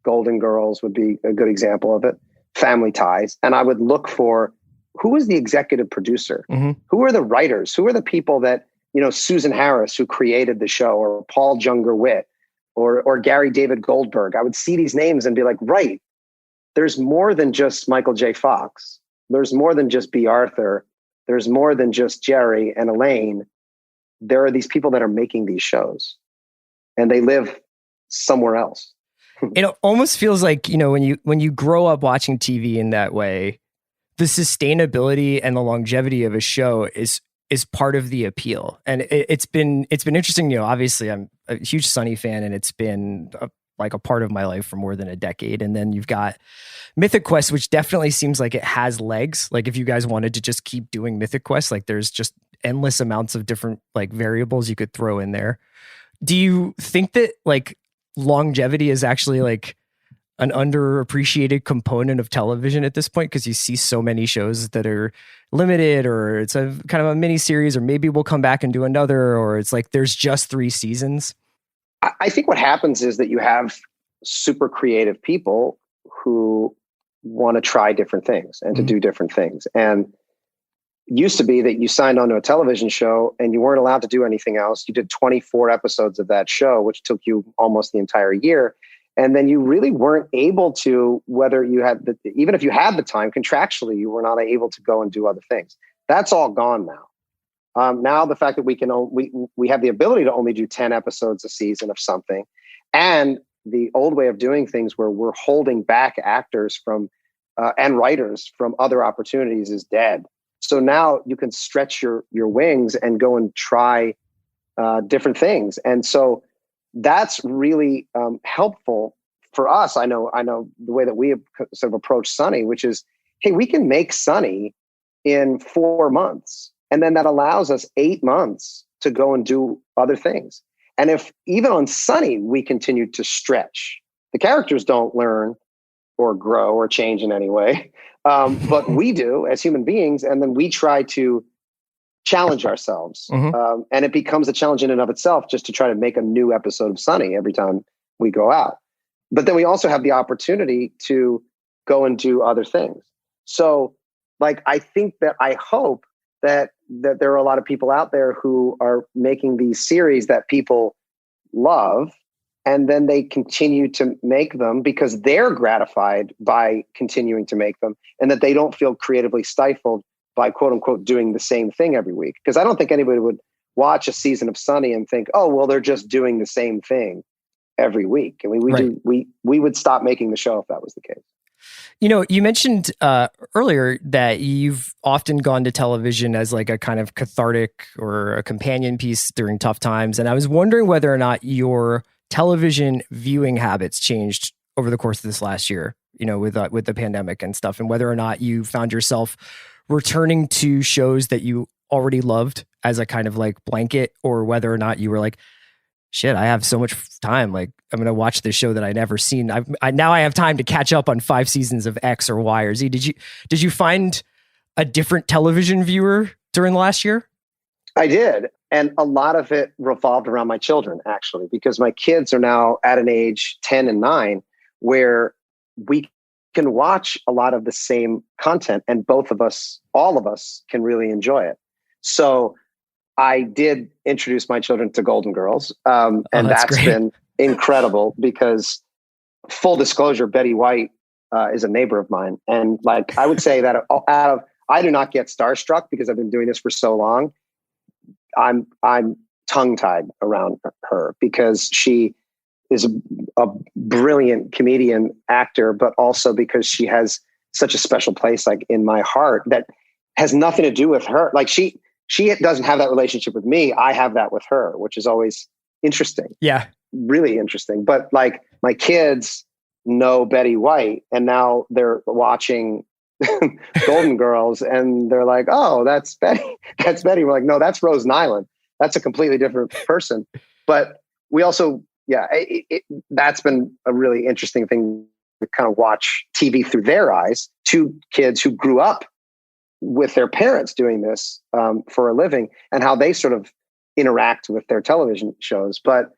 Golden Girls would be a good example of it. Family Ties. And I would look for, who was the executive producer? Mm-hmm. Who are the writers? Who are the people that, Susan Harris, who created the show, or Paul Junger-Witt, or Gary David Goldberg. I would see these names and be like, right, there's more than just Michael J. Fox. There's more than just B. Arthur. There's more than just Jerry and Elaine. There are these people that are making these shows, and they live somewhere else. It almost feels like, when you grow up watching TV in that way, the sustainability and the longevity of a show is part of the appeal. And it's been interesting. Obviously I'm a huge Sunny fan, and it's been like a part of my life for more than a decade. And then you've got Mythic Quest, which definitely seems like it has legs. Like if you guys wanted to just keep doing Mythic Quest, like there's just endless amounts of different like variables you could throw in there. Do you think that like longevity is actually like an underappreciated component of television at this point, because you see so many shows that are limited, or it's a kind of a mini series, or maybe we'll come back and do another, or it's like there's just 3 seasons? I think what happens is that you have super creative people who want to try different things and to do different things. And it used to be that you signed onto a television show and you weren't allowed to do anything else. You did 24 episodes of that show, which took you almost the entire year. And then you really weren't able to, whether you had even if you had the time contractually, you were not able to go and do other things. That's all gone now. Now the fact that we have the ability to only do 10 episodes a season of something, and the old way of doing things where we're holding back actors from and writers from other opportunities is dead. So now you can stretch your wings and go and try different things. And so that's really helpful for us. I know the way that we have sort of approached Sunny, which is, hey, we can make Sunny in 4 months. And then that allows us 8 months to go and do other things. And if even on Sunny, we continue to stretch, the characters don't learn or grow or change in any way. But we do as human beings. And then we try to challenge ourselves. Mm-hmm. And it becomes a challenge in and of itself just to try to make a new episode of Sunny every time we go out. But then we also have the opportunity to go and do other things. So like, I hope that there are a lot of people out there who are making these series that people love, and then they continue to make them because they're gratified by continuing to make them, and that they don't feel creatively stifled by quote unquote doing the same thing every week. Because I don't think anybody would watch a season of Sunny and think, oh, well, they're just doing the same thing every week. I mean, we would stop making the show if that was the case. You mentioned earlier that you've often gone to television as like a kind of cathartic or a companion piece during tough times. And I was wondering whether or not your television viewing habits changed over the course of this last year, with the pandemic and stuff, and whether or not you found yourself returning to shows that you already loved as a kind of like blanket, or whether or not you were like, shit, I have so much time. Like, I'm going to watch this show that I never seen. Now I have time to catch up on 5 seasons of X or Y or Z. Did you find a different television viewer during the last year? I did. And a lot of it revolved around my children, actually, because my kids are now at an age 10 and 9 where we can watch a lot of the same content and all of us can really enjoy it. So I did introduce my children to Golden Girls. And that's been incredible because, full disclosure, Betty White is a neighbor of mine. And like, I would say that I do not get starstruck because I've been doing this for so long. I'm tongue-tied around her because she is a brilliant comedian actor, but also because she has such a special place like in my heart that has nothing to do with her. Like she doesn't have that relationship with me. I have that with her, which is always interesting. Yeah. Really interesting. But like my kids know Betty White and now they're watching Golden Girls and they're like, oh, that's Betty. That's Betty. We're like, no, that's Rose Nyland. That's a completely different person. But we also, that's been a really interesting thing to kind of watch TV through their eyes. 2 kids who grew up with their parents doing this for a living and how they sort of interact with their television shows. But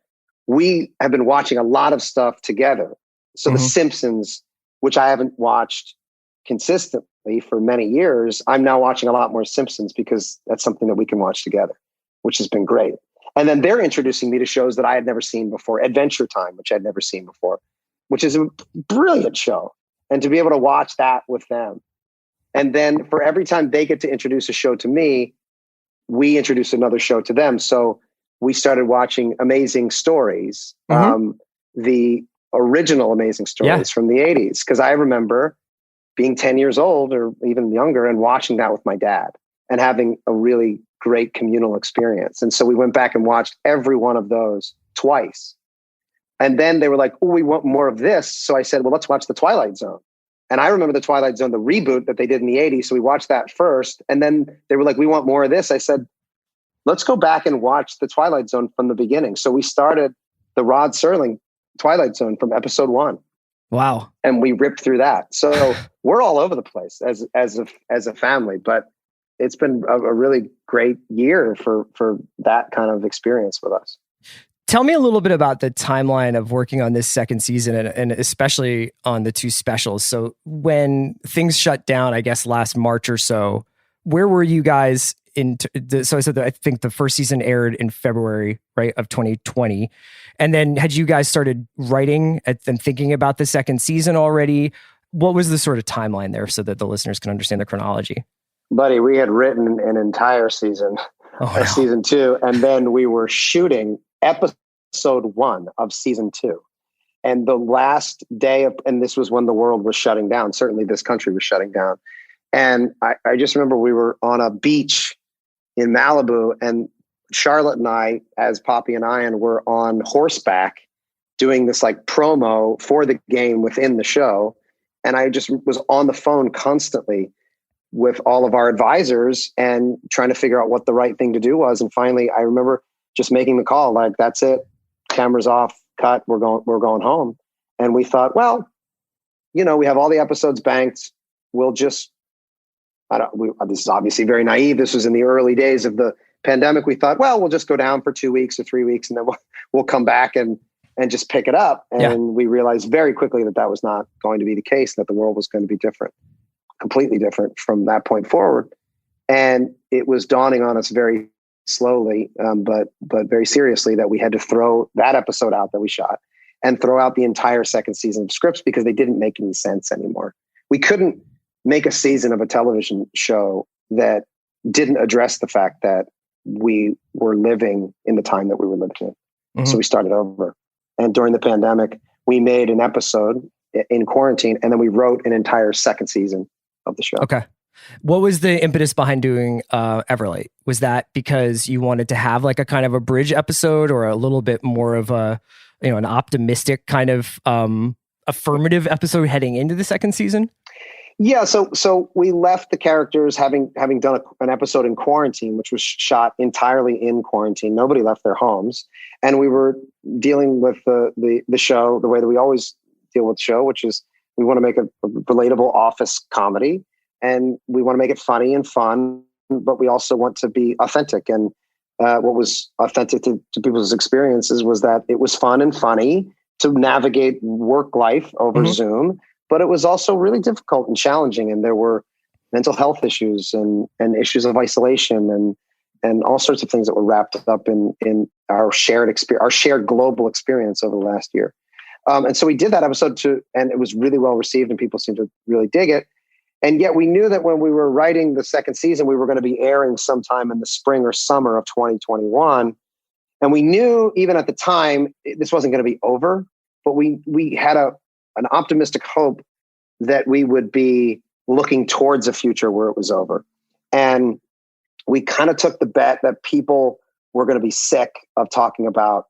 we have been watching a lot of stuff together. So The Simpsons, which I haven't watched consistently for many years, I'm now watching a lot more Simpsons because that's something that we can watch together, which has been great. And then they're introducing me to shows that I had never seen before. Adventure Time, which I'd never seen before, which is a brilliant show. And to be able to watch that with them. And then for every time they get to introduce a show to me, we introduce another show to them. So we started watching Amazing Stories, the original Amazing Stories from the 80s. Because I remember being 10 years old or even younger and watching that with my dad and having a really great communal experience. And so we went back and watched every one of those twice. And then they were like, oh, we want more of this. So I said, well, let's watch The Twilight Zone. And I remember The Twilight Zone, the reboot that they did in the 80s. So we watched that first. And then they were like, we want more of this. I said, let's go back and watch The Twilight Zone from the beginning. So we started the Rod Serling Twilight Zone from episode 1. Wow. And we ripped through that. So we're all over the place as a family, but it's been a really great year for that kind of experience with us. Tell me a little bit about the timeline of working on this second season and especially on the 2 specials. So when things shut down, I guess last March or so, where were you guys so I said that I think the first season aired in February, right, of 2020. And then had you guys started writing and thinking about the second season already? What was the sort of timeline there so that the listeners can understand the chronology? Buddy, we had written an entire season, season 2, and then we were shooting episode 1 of season 2. And the last day and this was when the world was shutting down. Certainly this country was shutting down. And I just remember we were on a beach in Malibu and Charlotte and I, as Poppy and Ian, were on horseback doing this like promo for the game within the show. And I just was on the phone constantly with all of our advisors and trying to figure out what the right thing to do was. And finally, I remember just making the call, like, that's it. Cameras off, cut. We're going home. And we thought, well, we have all the episodes banked. We'll just, this is obviously very naive. This was in the early days of the pandemic. We thought, well, we'll just go down for 2 weeks or 3 weeks and then we'll come back and just pick it up. And we realized very quickly that was not going to be the case, that the world was going to be different. Completely different from that point forward. And it was dawning on us very slowly, but very seriously, that we had to throw that episode out that we shot and throw out the entire second season of scripts because they didn't make any sense anymore. We couldn't make a season of a television show that didn't address the fact that we were living in the time that we were living in. Mm-hmm. So we started over. And during the pandemic, we made an episode in quarantine, and then we wrote an entire second season of the show. Okay. What was the impetus behind doing Everlight? Was that because you wanted to have like a kind of a bridge episode or a little bit more of a, an optimistic kind of affirmative episode heading into the second season? Yeah, so we left the characters having done an episode in quarantine, which was shot entirely in quarantine. Nobody left their homes, and we were dealing with the show the way that we always deal with the show, which is we want to make a relatable office comedy, and we want to make it funny and fun, but we also want to be authentic. And what was authentic to people's experiences was that it was fun and funny to navigate work life over Zoom. But it was also really difficult and challenging, and there were mental health issues and issues of isolation and all sorts of things that were wrapped up in our shared experience, our shared global experience over the last year. And so we did that episode and it was really well received, and people seemed to really dig it. And yet we knew that when we were writing the second season, we were going to be airing sometime in the spring or summer of 2021. And we knew even at the time this wasn't going to be over, but we had an optimistic hope that we would be looking towards a future where it was over. And we kind of took the bet that people were going to be sick of talking about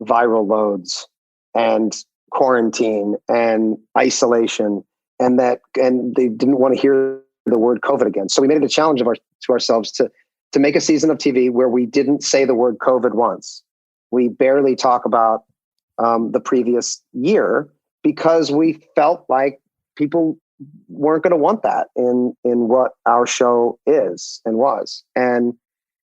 viral loads and quarantine and isolation, and they didn't want to hear the word COVID again. So we made it a challenge to ourselves to make a season of TV where we didn't say the word COVID once. We barely talk about the previous year, because we felt like people weren't going to want that in what our show is and was. And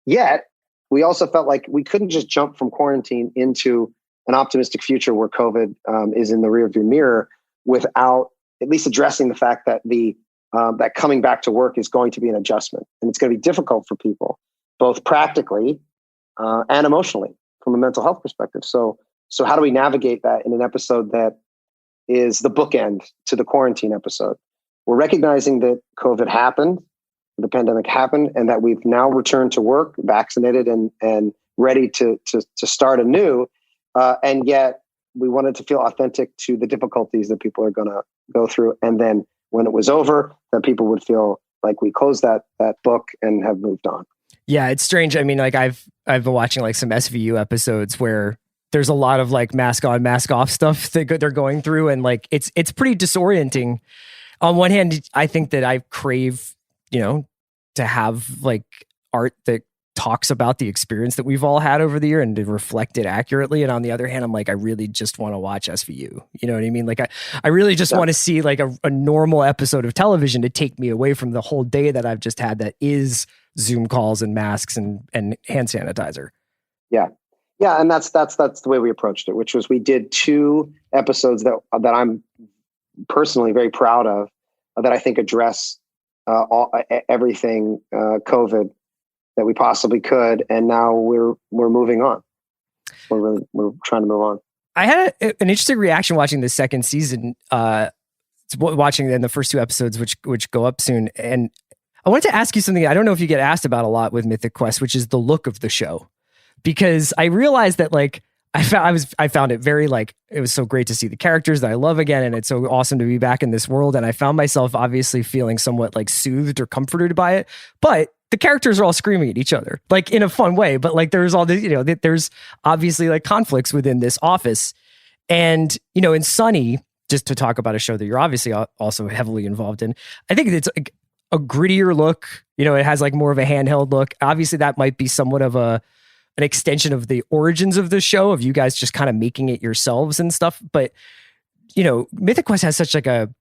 yet we also felt like we couldn't just jump from quarantine into an optimistic future where COVID is in the rearview mirror without at least addressing the fact that that coming back to work is going to be an adjustment, and it's going to be difficult for people, both practically and emotionally from a mental health perspective. So how do we navigate that in an episode that is the bookend to the quarantine episode? We're recognizing that COVID happened, the pandemic happened, and that we've now returned to work, vaccinated and ready to start anew. And yet we wanted to feel authentic to the difficulties that people are going to go through. And then when it was over, that people would feel like we closed that book and have moved on. Yeah, it's strange. I mean, like I've been watching like some SVU episodes where there's a lot of like mask on, mask off stuff that they're going through. And like, it's pretty disorienting. On one hand, I think that I crave, to have like art that talks about the experience that we've all had over the year and to reflect it accurately. And on the other hand, I'm like, I really just want to watch SVU. You know what I mean? Like I really just want to see like a normal episode of television to take me away from the whole day that I've just had that is Zoom calls and masks and hand sanitizer. Yeah. Yeah, and that's the way we approached it, which was we did 2 episodes that I'm personally very proud of, that I think address everything COVID that we possibly could, and now we're moving on. We're trying to move on. I had an interesting reaction watching the second season, watching then the first 2 episodes, which go up soon, and I wanted to ask you something I don't know if you get asked about a lot with Mythic Quest, which is the look of the show. Because I realized that like I found it very like, it was so great to see the characters that I love again, and it's so awesome to be back in this world. And I found myself obviously feeling somewhat like soothed or comforted by it. But the characters are all screaming at each other, like in a fun way. But like there's all this, there's obviously like conflicts within this office. And in Sunny, just to talk about a show that you're obviously also heavily involved in, I think it's a grittier look. It has like more of a handheld look. Obviously, that might be somewhat of an extension of the origins of the show, of you guys just kind of making it yourselves and stuff. But, Mythic Quest has such like a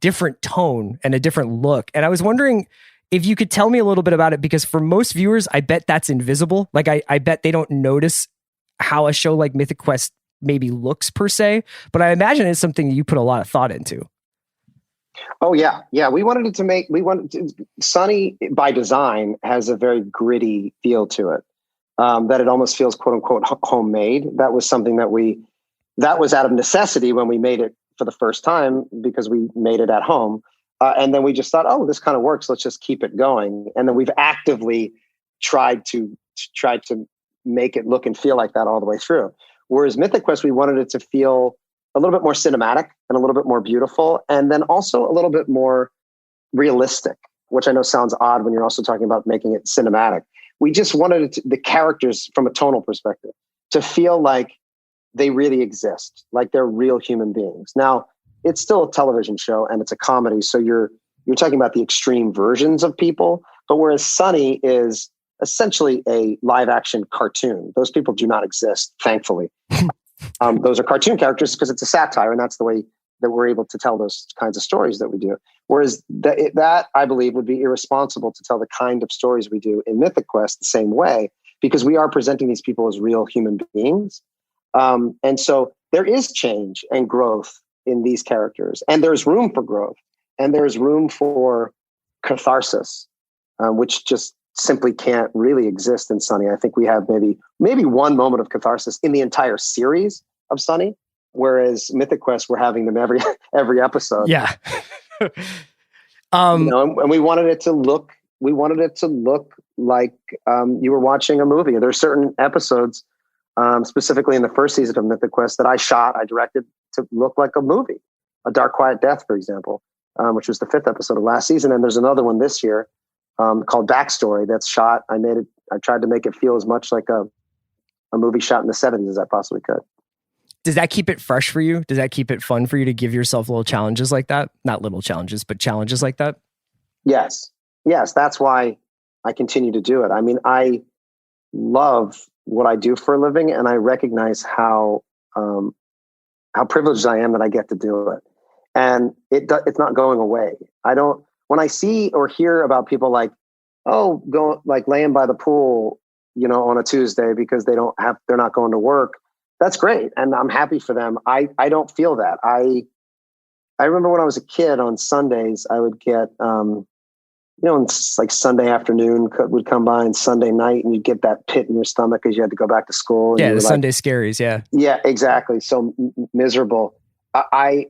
different tone and a different look. And I was wondering if you could tell me a little bit about it, because for most viewers, I bet that's invisible. Like I bet they don't notice how a show like Mythic Quest maybe looks per se, but I imagine it's something you put a lot of thought into. Oh yeah. Yeah. Sunny by design has a very gritty feel to it. That it almost feels quote unquote homemade. That was something that was out of necessity when we made it for the first time, because we made it at home. And then we just thought, oh, this kind of works. Let's just keep it going. And then we've actively tried to make it look and feel like that all the way through. Whereas Mythic Quest, we wanted it to feel a little bit more cinematic and a little bit more beautiful. And then also a little bit more realistic, which I know sounds odd when you're also talking about making it cinematic. We just wanted the characters from a tonal perspective to feel like they really exist, like they're real human beings. Now, it's still a television show and it's a comedy, so you're you're talking about the extreme versions of people. But whereas Sunny is essentially a live action cartoon, those people do not exist, thankfully. Those are cartoon characters because it's a satire, and that's the way that we're able to tell those kinds of stories that we do. Whereas that I believe would be irresponsible to tell the kind of stories we do in Mythic Quest the same way, because we are presenting these people as real human beings. And so there is change and growth in these characters, and there's room for growth, and there's room for catharsis, which just simply can't really exist in Sunny. I think we have maybe one moment of catharsis in the entire series of Sunny, whereas Mythic Quest, we're having them every episode. Yeah. And we wanted it to look like you were watching a movie. There are certain episodes, specifically in the first season of Mythic Quest, that I directed to look like a movie. A Dark Quiet Death, for example, which was the 5th episode of last season. And there's another one this year called Backstory that's shot. I tried to make it feel as much like a movie shot in the 70s as I possibly could. Does that keep it fresh for you? Does that keep it fun for you to give yourself little challenges like that? Not little challenges, but challenges like that? Yes. That's why I continue to do it. I mean, I love what I do for a living, and I recognize how privileged I am that I get to do it. And it's not going away. When I see or hear about people like, go like laying by the pool, on a Tuesday because they're not going to work, that's great. And I'm happy for them. I don't feel that. I remember when I was a kid on Sundays, I would get, it's like Sunday afternoon would come by and Sunday night, and you'd get that pit in your stomach because you had to go back to school. Yeah, the Sunday scaries. Yeah. Yeah, exactly. So miserable. I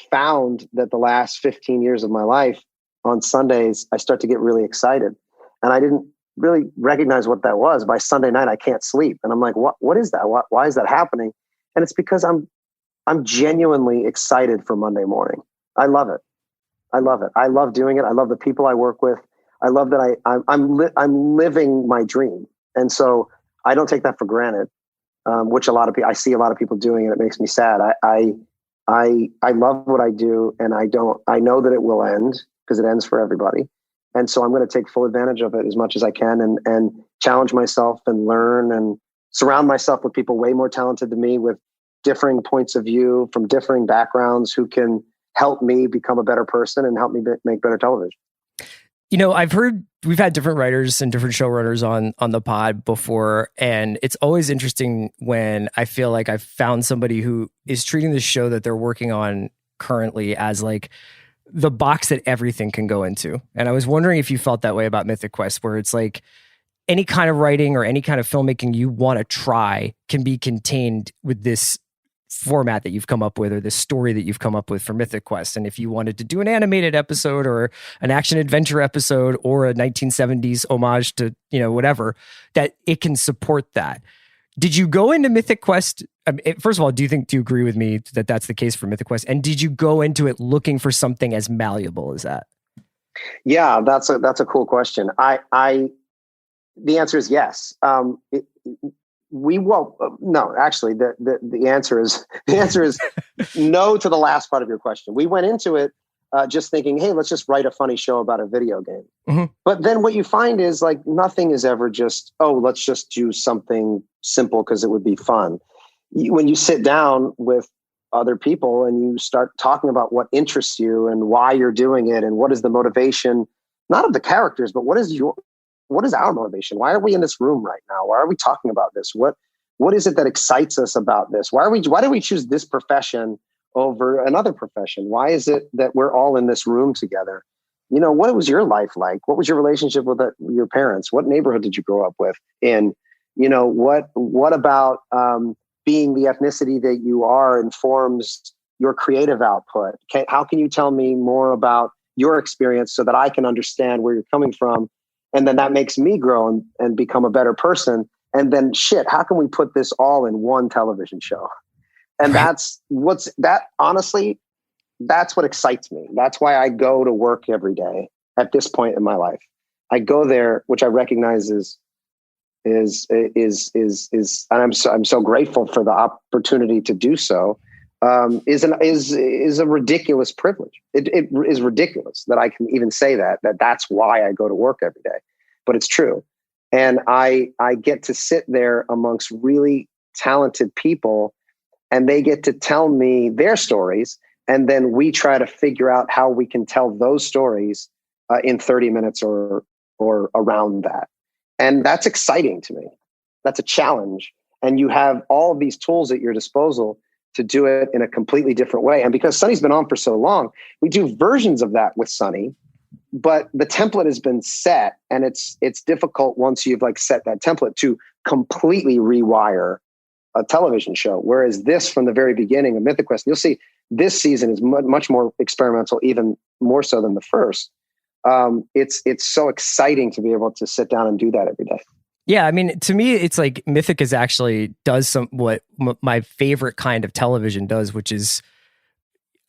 found that the last 15 years of my life on Sundays, I start to get really excited, and I didn't really recognize what that was. By Sunday night, I can't sleep. And I'm like, what is that? Why is that happening? And it's because I'm genuinely excited for Monday morning. I love it. I love doing it. I love the people I work with. I love that I'm living my dream. And so I don't take that for granted, which I see a lot of people doing, and it makes me sad. I love what I do, and I know that it will end because it ends for everybody. And so I'm going to take full advantage of it as much as I can, and challenge myself and learn and surround myself with people way more talented than me, with differing points of view from differing backgrounds, who can help me become a better person and help me make better television. I've heard we've had different writers and different showrunners on the pod before, and it's always interesting when I feel like I've found somebody who is treating the show that they're working on currently as like the box that everything can go into. And I was wondering if you felt that way about Mythic Quest, where it's like any kind of writing or any kind of filmmaking you want to try can be contained with this format that you've come up with, or this story that you've come up with for Mythic Quest. And if you wanted to do an animated episode or an action adventure episode or a 1970s homage to, whatever, that it can support that. Did you go into Mythic Quest? First of all, do you agree with me that that's the case for Mythic Quest? And did you go into it looking for something as malleable as that? Yeah, that's a cool question. The answer is yes. No, actually, the answer is no to the last part of your question. We went into it just thinking, hey, let's just write a funny show about a video game. Mm-hmm. But then what you find is like nothing is ever just, let's just do something simple because it would be fun. When you sit down with other people and you start talking about what interests you and why you're doing it and what is the motivation, not of the characters, but what is our motivation? Why are we in this room right now? Why are we talking about this? What is it that excites us about this? Why do we choose this profession over another profession? Why is it that we're all in this room together? What was your life like? What was your relationship with your parents? What neighborhood did you grow up with? And, what about being the ethnicity that you are informs your creative output? How can you tell me more about your experience so that I can understand where you're coming from? And then that makes me grow and become a better person. And then how can we put this all in one television show? And honestly, that's what excites me. That's why I go to work every day at this point in my life. I go there, which I recognize and I'm so grateful for the opportunity to do so. is a ridiculous privilege. It is ridiculous that I can even say that's why I go to work every day, but it's true. And I get to sit there amongst really talented people, and they get to tell me their stories. And then we try to figure out how we can tell those stories in 30 minutes or around that. And that's exciting to me. That's a challenge. And you have all of these tools at your disposal to do it in a completely different way. And because Sonny's been on for so long, we do versions of that with Sonny, but the template has been set, and it's difficult once you've set that template to completely rewire a television show. Whereas this, from the very beginning of Mythic Quest, you'll see this season is much more experimental, even more so than the first. It's so exciting to be able to sit down and do that every day. Yeah, I mean, to me, it's like Mythic is actually does what my favorite kind of television does, which is,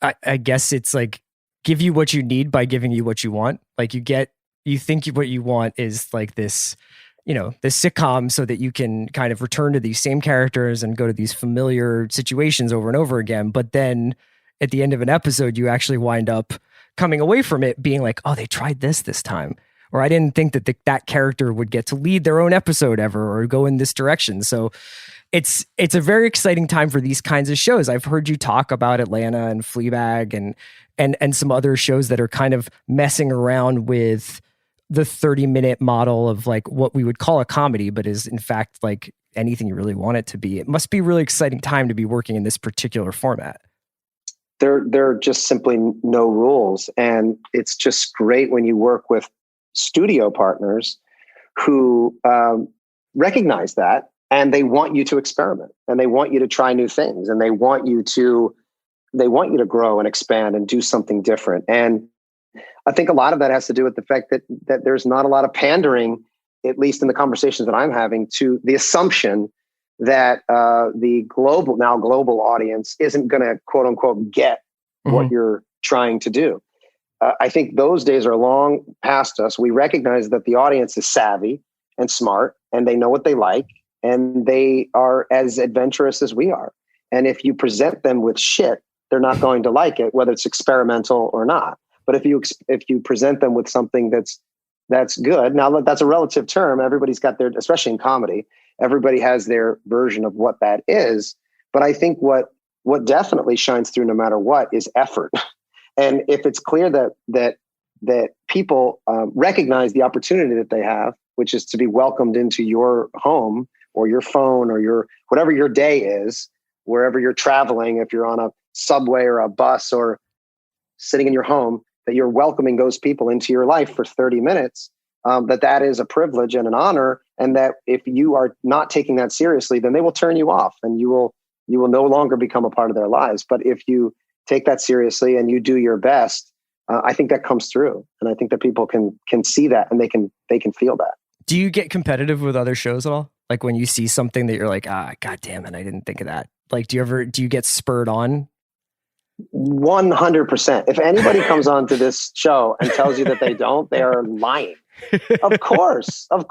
I guess it's like give you what you need by giving you what you want. Like you think what you want is like this, this sitcom, so that you can kind of return to these same characters and go to these familiar situations over and over again. But then at the end of an episode, you actually wind up coming away from it being like, oh, they tried this time. Or I didn't think that that character would get to lead their own episode ever or go in this direction. So it's a very exciting time for these kinds of shows. I've heard you talk about Atlanta and Fleabag and some other shows that are kind of messing around with the 30-minute model of like what we would call a comedy, but is in fact like anything you really want it to be. It must be a really exciting time to be working in this particular format. There are just simply no rules. And it's just great when you work with studio partners who recognize that, and they want you to experiment, and they want you to try new things, and they want you to grow and expand and do something different. And I think a lot of that has to do with the fact that there's not a lot of pandering, at least in the conversations that I'm having, to the assumption that the global audience isn't going to quote unquote get what you're trying to do. I think those days are long past us. We recognize that the audience is savvy and smart, and they know what they like, and they are as adventurous as we are. And if you present them with shit, they're not going to like it, whether it's experimental or not. But if you present them with something that's good, now that's a relative term. Everybody's got their, especially in comedy, everybody has their version of what that is. But I think what definitely shines through no matter what is effort. And if it's clear that people recognize the opportunity that they have, which is to be welcomed into your home or your phone or your whatever your day is, wherever you're traveling, if you're on a subway or a bus or sitting in your home, that you're welcoming those people into your life for 30 minutes, that is a privilege and an honor. And that if you are not taking that seriously, then they will turn you off, and you will no longer become a part of their lives. But if you take that seriously and you do your best, I think that comes through. And I think that people can see that, and they can feel that. Do you get competitive with other shows at all? Like when you see something that you're like, God damn it, I didn't think of that. Like, do you get spurred on? 100%. If anybody comes onto this show and tells you that they don't, they are lying. Of course. Look,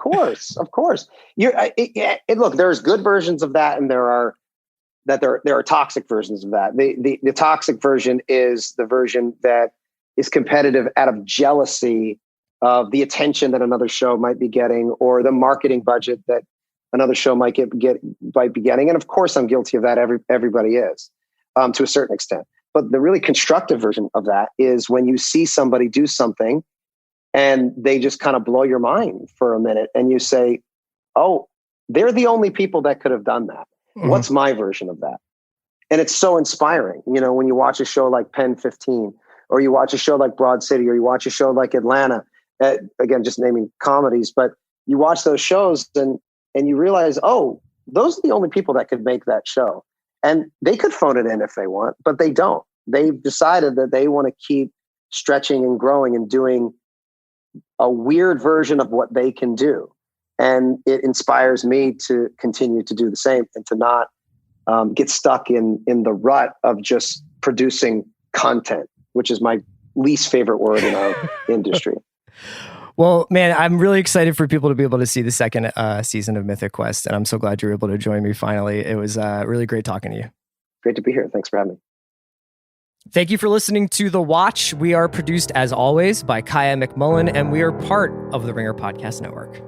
there's good versions of that, and there are toxic versions of that. The toxic version is the version that is competitive out of jealousy of the attention that another show might be getting, or the marketing budget that another show might be getting. And of course, I'm guilty of that. Everybody is, to a certain extent. But the really constructive version of that is when you see somebody do something and they just kind of blow your mind for a minute, and you say, oh, they're the only people that could have done that. Mm-hmm. What's my version of that? And it's so inspiring. When you watch a show like Pen 15, or you watch a show like Broad City, or you watch a show like Atlanta, again, just naming comedies, but you watch those shows and you realize, oh, those are the only people that could make that show. And they could phone it in if they want, but they don't. They've decided that they want to keep stretching and growing and doing a weird version of what they can do. And it inspires me to continue to do the same, and to not get stuck in the rut of just producing content, which is my least favorite word in our industry. Well, man, I'm really excited for people to be able to see the second season of Mythic Quest, and I'm so glad you were able to join me finally. It was really great talking to you. Great to be here. Thanks for having me. Thank you for listening to The Watch. We are produced, as always, by Kaya McMullen, and we are part of the Ringer Podcast Network.